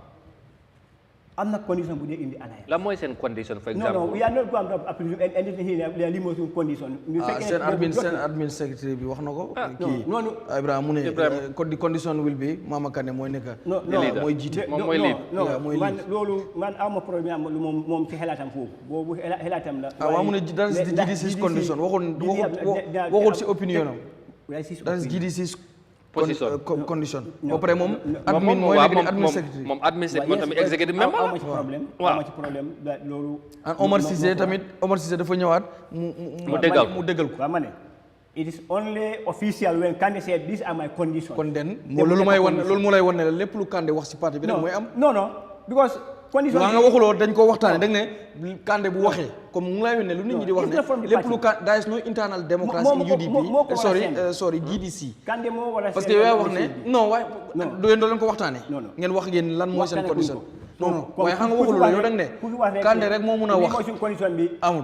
am na condition bu dee indi alliance. la mooy seen condition for example. non we are not going to approve anything here li mooy suñu condition. seen admin secretary bi wax na ko. kii noonu Ibrahima mu ne the condition will be Mama Kandeh mooy nekk. mooy jiite moom mooy lead. man loolu man aw ma problème am moom ci xelaatam foofu boobu xelaatam la. waaw mu ne that is the GDC's condition waxul ci opinion am. that is GDC's condition. ba pare moom admin mooy nekk admin secretary. moom admin secretary moom tamit executive member la. waaw ci problème loolu. Omar Cissé dafa ñëwaat mu déggal ko. waaw ma ne it is only official when Kandeh said these are my conditions. kon den loolu moo lay wan ne lépp lu Kandeh wax ci parti bi rek mooy am. non because condition nga waxuloo dañ ko waxtaane da nga ne Kandeh bu waxee comme mu ngi lay ne lu nit ñi di wax ne lépp lu there is no internal democracy in UDP sorry GDC parce que yow wax ne non waaye doo leen ko waxtaane ngeen wax ngeen lan mooy seen condition non waaye xam nga waxul loolu yow da nga ne Kandeh rek moo mun a wax amul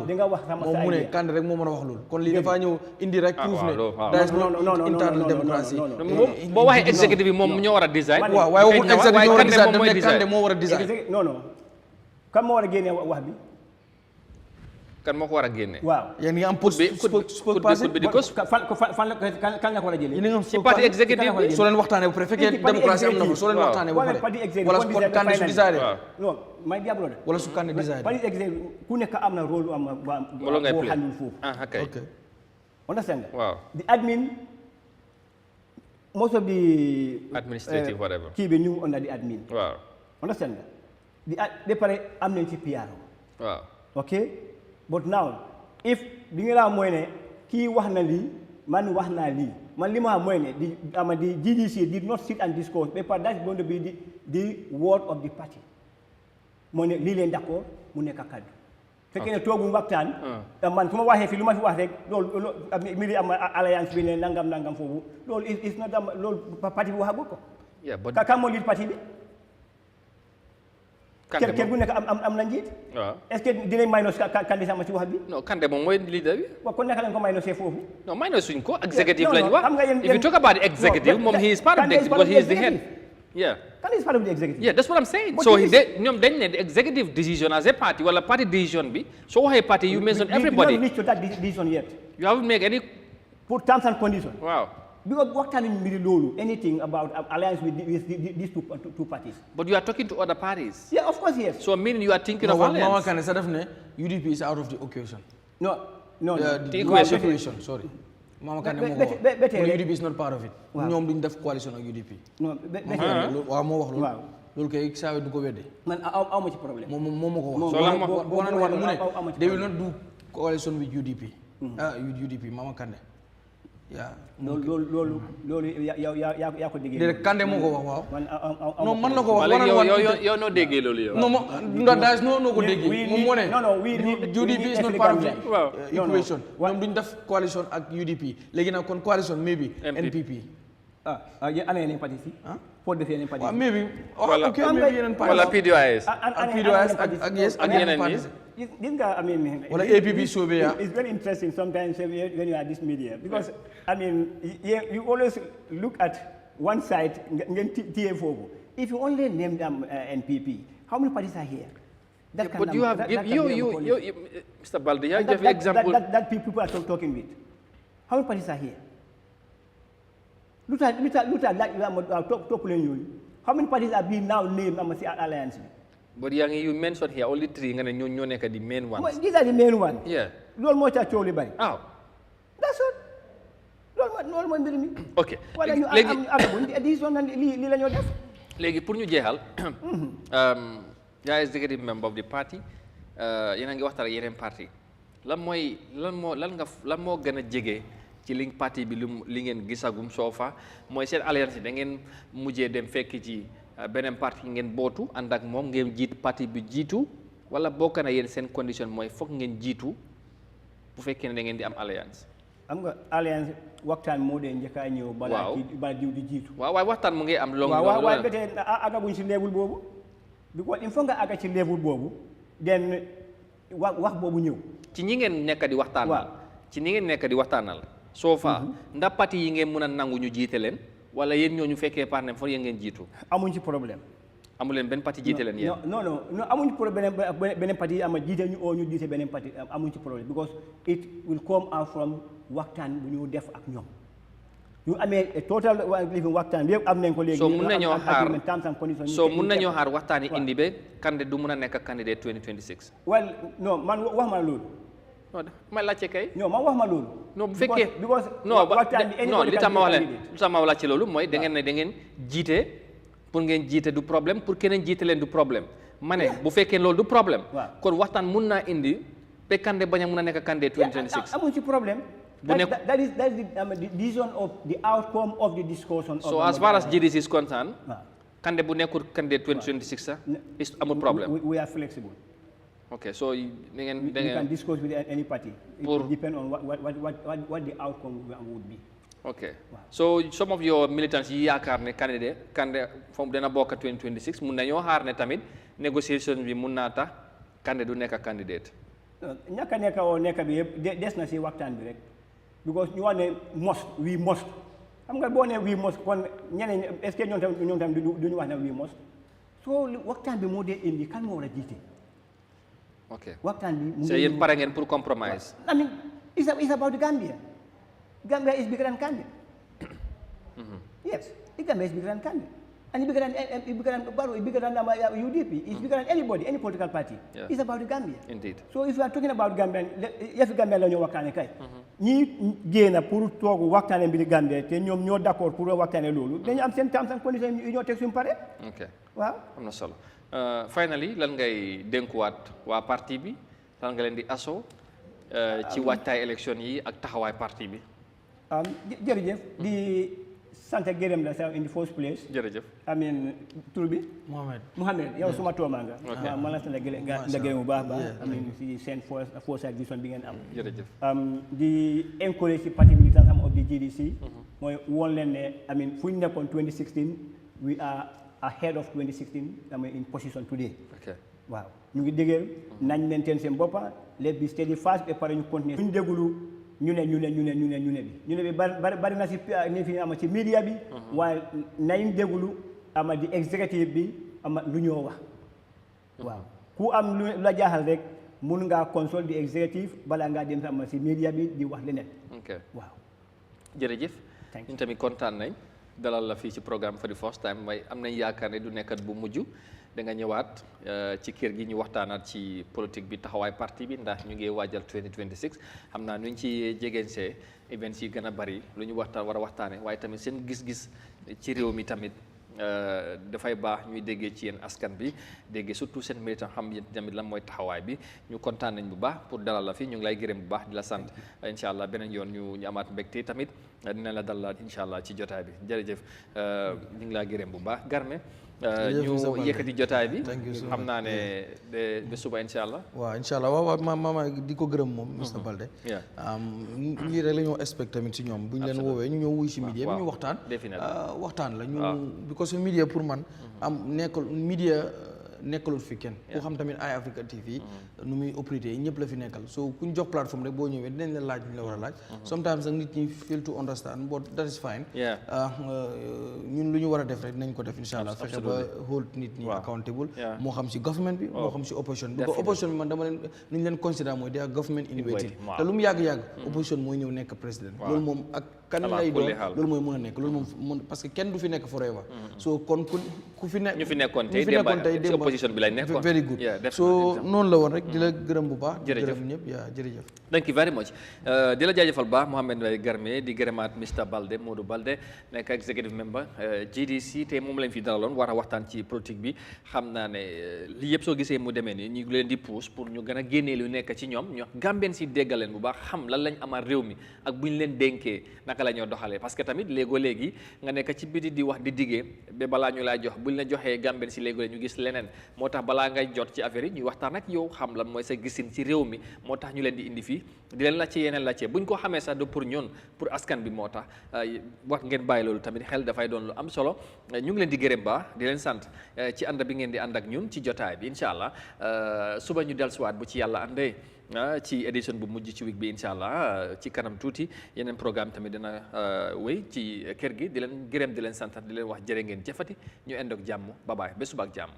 moom mu ne Kandeh rek moo mën a wax loolu kon lii dafa ñëw indi rek proof ne there is no internal democracy boo waxee executive bi moom ñoo war a design waaw waaye waxul executive ñoo war a design daf ne Kandeh moo war a design non kan moo war a génne wax bi kan moo ko war a génne waaw yéen nga am fan la ko war a jëlee ci parti executive bi soo leen waxtaanee ba pare fekkee démocratie am na fa soo leen waxtaanee ba pare wala su Kandeh su design non may diablo de wala su Kandeh design parti executive ku nekk am na rôle am boo handle foofu okay understand wow the admin most of the administrative whatever kii bi ñu under the admin waaw understand de pare am nañ ci PR waaw okay but now if di nga laa mooy ne kii wax na lii man wax naa lii man li ma mooy ne di GDC did not sit and discuss but that's going to be the word of the party moo ne lii leen d'accord mu nekk kaddu fekkee ne toogu waxtaan man su ma waxee fii lu ma fi wax rek loolu mi di am alliance bi ne nangam foofu loolu is not loolu parti bi waxagul ko kan moo lead parti bi kër bu nekk am na njiit est-ce que dinañ minus Kandeh sama ci wax bi non Kandeh moom mooy leader bi waaw kon naka lañ ko minusé foofu non minus suñ ko executive lañ wax if you talk about the executive moom he is part of the executive because he is the head Kandeh is part of the executive that's what I'm saying so ñoom dañ ne the executive decision as a party wala party decision bi soo waxee party you mention everybody we haven't reached to that decision yet you haven't made any put terms and conditions waaw because waxtaan nañu mbiri loolu anything about alliance with these two parties. But you are talking to other parties. Yeah, of course, yes. So meaning you are thinking of alliance. Mama Kandeh said UDP is out of the equation. No. The equation. Sorry. Mama Kandeh UDP is not part of it. ñoom duñ def coalition ak UDP. Non, waaw moo wax loolu. Loolu kay saa du ko wedde. Man aw ma ci problème. moom moo ko wax. Boo naan war mu ne they will not do coalition with UDP. With UDP Mama Kandeh. yaa loolu yaa ko déggee. déedéet Kandeh moo ko wax waaw. non man la ko wax. yow noo déggee loolu yow. non daal noo ko déggee. moom moo ne UDP is not part of the equation. ñoom duñ def coalition ak UDP léegi nag kon coalition maybe NPP. yéen ana yeneen parti si. pour defee yeneen parti. waaw maybe. yeneen parti. wala PDOIS. ak yeneen parti. This guy, I mean, well, APP it's very interesting sometimes when you are this media because I mean, you always look at one side. If you only name them NPP, how many parties are here? But you have you, Mr. Balde, you have example that people are talking with. How many parties are here? Look at how many parties are being now named alliance? But you mentioned here only three nga ne ñoo nekk the main ones. These are the main ones. Yeah. Loolu moo ca coow li bari. Ah. That's all. Loolu mooy mbir mi. Ok. Wala ñu am décision na lii la ñoo def. Léegi pour ñu jeexal. yaa executive member of the party. Yéen a ngi waxtaan ak yeneen parti. Lan moo gën a jege ci li parti bi li ngeen gisagum soofa mooy seen alliance da ngeen mujjee dem fekk ci beneen parti ngeen bootu ànd ak moom ngeen jiit parti bi jiitu wala bokk na yéen seen condition mooy foog ngeen jiitu bu fekkee ne da ngeen di am alliance. am nga alliance waxtaan moo dee njëkk a ñëw. balaa diw di jiitu. waaw waaye waxtaan mu ngi am. waaw waaye ba tey àggaguñ si level boobu. because il faut nga àgga ci level boobu. den wax boobu ñëw. ci ñi ngeen nekk di waxtaanal. ci ñi ngeen nekk di waxtaanal. soo fa ndax parti yi ngeen mën a nangu ñu jiite leen. wala yéen ñooñu fekkee partenaire foofu yéen ngeen jiitu. amuñ ci problème. amu leen benn parti jiite leen yéen. non amuñ ci problème beneen parti yi ama jiite ñu oo ñu jiite beneen parti amuñ ci problème because it will come out from waxtaan bu ñu def ak ñoom. ñu amee total living waxtaan bi yëpp am nañ ko léegi. soo mun nañoo xaar waxtaan yi indi ba Kandeh du mun a nekk candidat 2026. well non man wax ma loolu. non may laajte kay. non man wax ma loolu. non bu fekkee non li tax ma wax laajte loolu mooy da ngeen jiite pour ngeen jiite du problème pour keneen jiite leen du problème ma ne bu fekkee loolu du problème. kon waxtaan mun naa indi ba Kandeh bañ a mun a nekk candidat 2026. amuñ ci problème. that is the decision of the outcome of the discussion. So as far as GDC is concerned, candidate bu nekkul candidate 2026 sax is amul problème. We are flexible. Okay, so you can discuss with any party. It depends on what the outcome would be. Okay. Wow. So some of your militants yi yaakaar ne candidate from dana bokk 2026 mun nañoo xaar ne tamit négociation bi mun naa tax candidate du nekk candidate. ñàkk a nekk oo nekk bi yëpp des na si waxtaan bi rek because ñu wax ne we must xam nga boo ne we must kon ñeneen est-ce que ñoom tam duñu wax ne we must so waxtaan bi moo dee indi kan moo war a jiite. Okay. waxtaan bi so yéen pare ngeen pour compromise. I mean it's about Gambia. Gambia is bigger than Gambia. Yes, the Gambia is bigger than Gambia. And it's bigger than Barrow, it's bigger than UDP, it's bigger than anybody, any political party. Yeah. It's about the Gambia. Indeed. So if you are talking about Gambia, if Gambia la ñoo waxtaane kay. ñi génn pour toog waxtaane bi Gambia te ñoom ñoo d'accord pour waxtaane loolu dañu am seen terms and conditions yu ñoo teg suñu pare. Ok. waaw am na solo. Finally lan ngay dénkuwaat waa parti bi lan nga leen di asso ci waajtaay élection yi ak taxawaay parti bi. jërëjëf di sant ak gërëm la sax in the first place. jërëjëf. I mean tur bi. Mohamed yow suma tooma nga. ok ma la sant nga gërëm bu baax baax. I mean si seen foresight vision bi ngeen am. jërëjëf. di encourage si parti militant am of the GDC. mooy woon leen ne I mean fu ñu nekkoon 2016 we are ahead of 2016 I mean in position today. ok waaw ñu ngi dégg nañ maintain seen boppa let's be steady fast et pare ñu continuer. ñu déglu ñu ne bi bari na si ni fi ama ci media bi. waaye nañ déglu ama di executive bi ama lu ñoo wax. waaw ku am lu la jaaxal rek mun ngaa consult di executive balaa ngaa dem ama si media bi di wax leneen. ok waaw. jërëjëf. ñun tamit kontaan nañ dalal la fii ci programme for the first time may am nañ yaakaar ne du nekkat bu mujj. da nga ñëwaat ci kër gi ñu waxtaanaat ci politique bi taxawaay parti bi ndax ñu ngi waajal 2026 xam naa nu ñu ci jegeensee events yi gën a bari lu ñu war a waxtaane waaye tamit seen gis-gis ci réew mi tamit dafay baax ñuy déggee ci yéen askan bi déggee surtout seen militant xam yéen tamit lan mooy taxawaay bi ñu kontaan nañ bu baax pour dalal la fi ñu ngi lay gërëm bu baax di la sant incha allah beneen yoon ñu amaat mbégte tamit dina la dalal incha allah ci jotaay bi jërëjëf ñu ngi laa gërëm bu baax Garme ñu yëkkati jotaay bi xam naa ne ba suba incha allah. waaw incha allah waaw maama di ko gërëm moom Mr Balde. lii rek la ñoo expect tamit si ñoom bu ñu leen woowee ñu ñëw wuy si media bi ñu waxtaan. waxtaan la ñu because media pour man nekkul media nekkalul fi kenn ku xam tamit Eyeafrica TV nu muy opéré ñëpp la fi nekkal so kuñ jox plateforme rek boo ñëwee dinañ la laaj ñu la war a laaj sometimes nag nit ñi fail to understand but that is fine ñun lu ñu war a def rek dinañ ko def insha allah fexe ba hold nit ñi accountable moo xam si government bi moo xam si opposition bi opposition bi man dama leen nu ñu leen consider mooy they are government in waiting te lu mu yàgg-yàgg opposition mooy ñëw nekk président loolu moom ak kan lay doon loolu mooy mën a nekk loolu moom parce que kenn du fi nekk forever so kon ku fi nekk ñu fi nekkoon tey démb opposition bi lay nekkoon very good so noonu la woon rek di la gërëm bu baax jërëjëf ñëpp jërëjëf thank you very much di la jaajëfal baax Mohamed Garme di gërëmaat Mr Balde Modou Balde nekk executive member GDC te moom lañ fi dalaloon war a waxtaan ci politique bi xam naa ne lii yëpp soo gisee mu demee nii ñu leen di pousse pour ñu gën a génnee lu nekk ci ñoom ñu Gambien si déggal leen bu baax xam lan lañ amal réew mi ak bu ñu leen dénkee naka la ñoo doxalee parce que tamit léegi nga nekk ci biti di wax di diggee ba balaa ñu laa jox buñ la joxee Gambien si léegi ñu gis leneen moo tax balaa ngay jot ci affaire yi ñuy waxtaan ak yow xam lan mooy sa gisin ci réew mi moo tax ñu leen di indi fii di leen laajte yeneen laajte buñ ko xamee sax du pour ñun pour askan bi moo tax wax ngeen bàyyi loolu tamit xel dafay doon lu am solo ñu ngi leen di gërëm baax di leen sant ci ànd bi ngeen di ànd ak ñun ci jotaay bi incha allah suba ñu dellusiwaat bu ci yàlla àndee ci édition bu mujj ci week bi incha allah ci kanam tuuti yeneen programme tamit dina wéy ci kër gi di leen gërëm di leen sant di leen wax jërë ngeen jëfati ñu ànd ak jàmm bye bye ba suba ak jàmm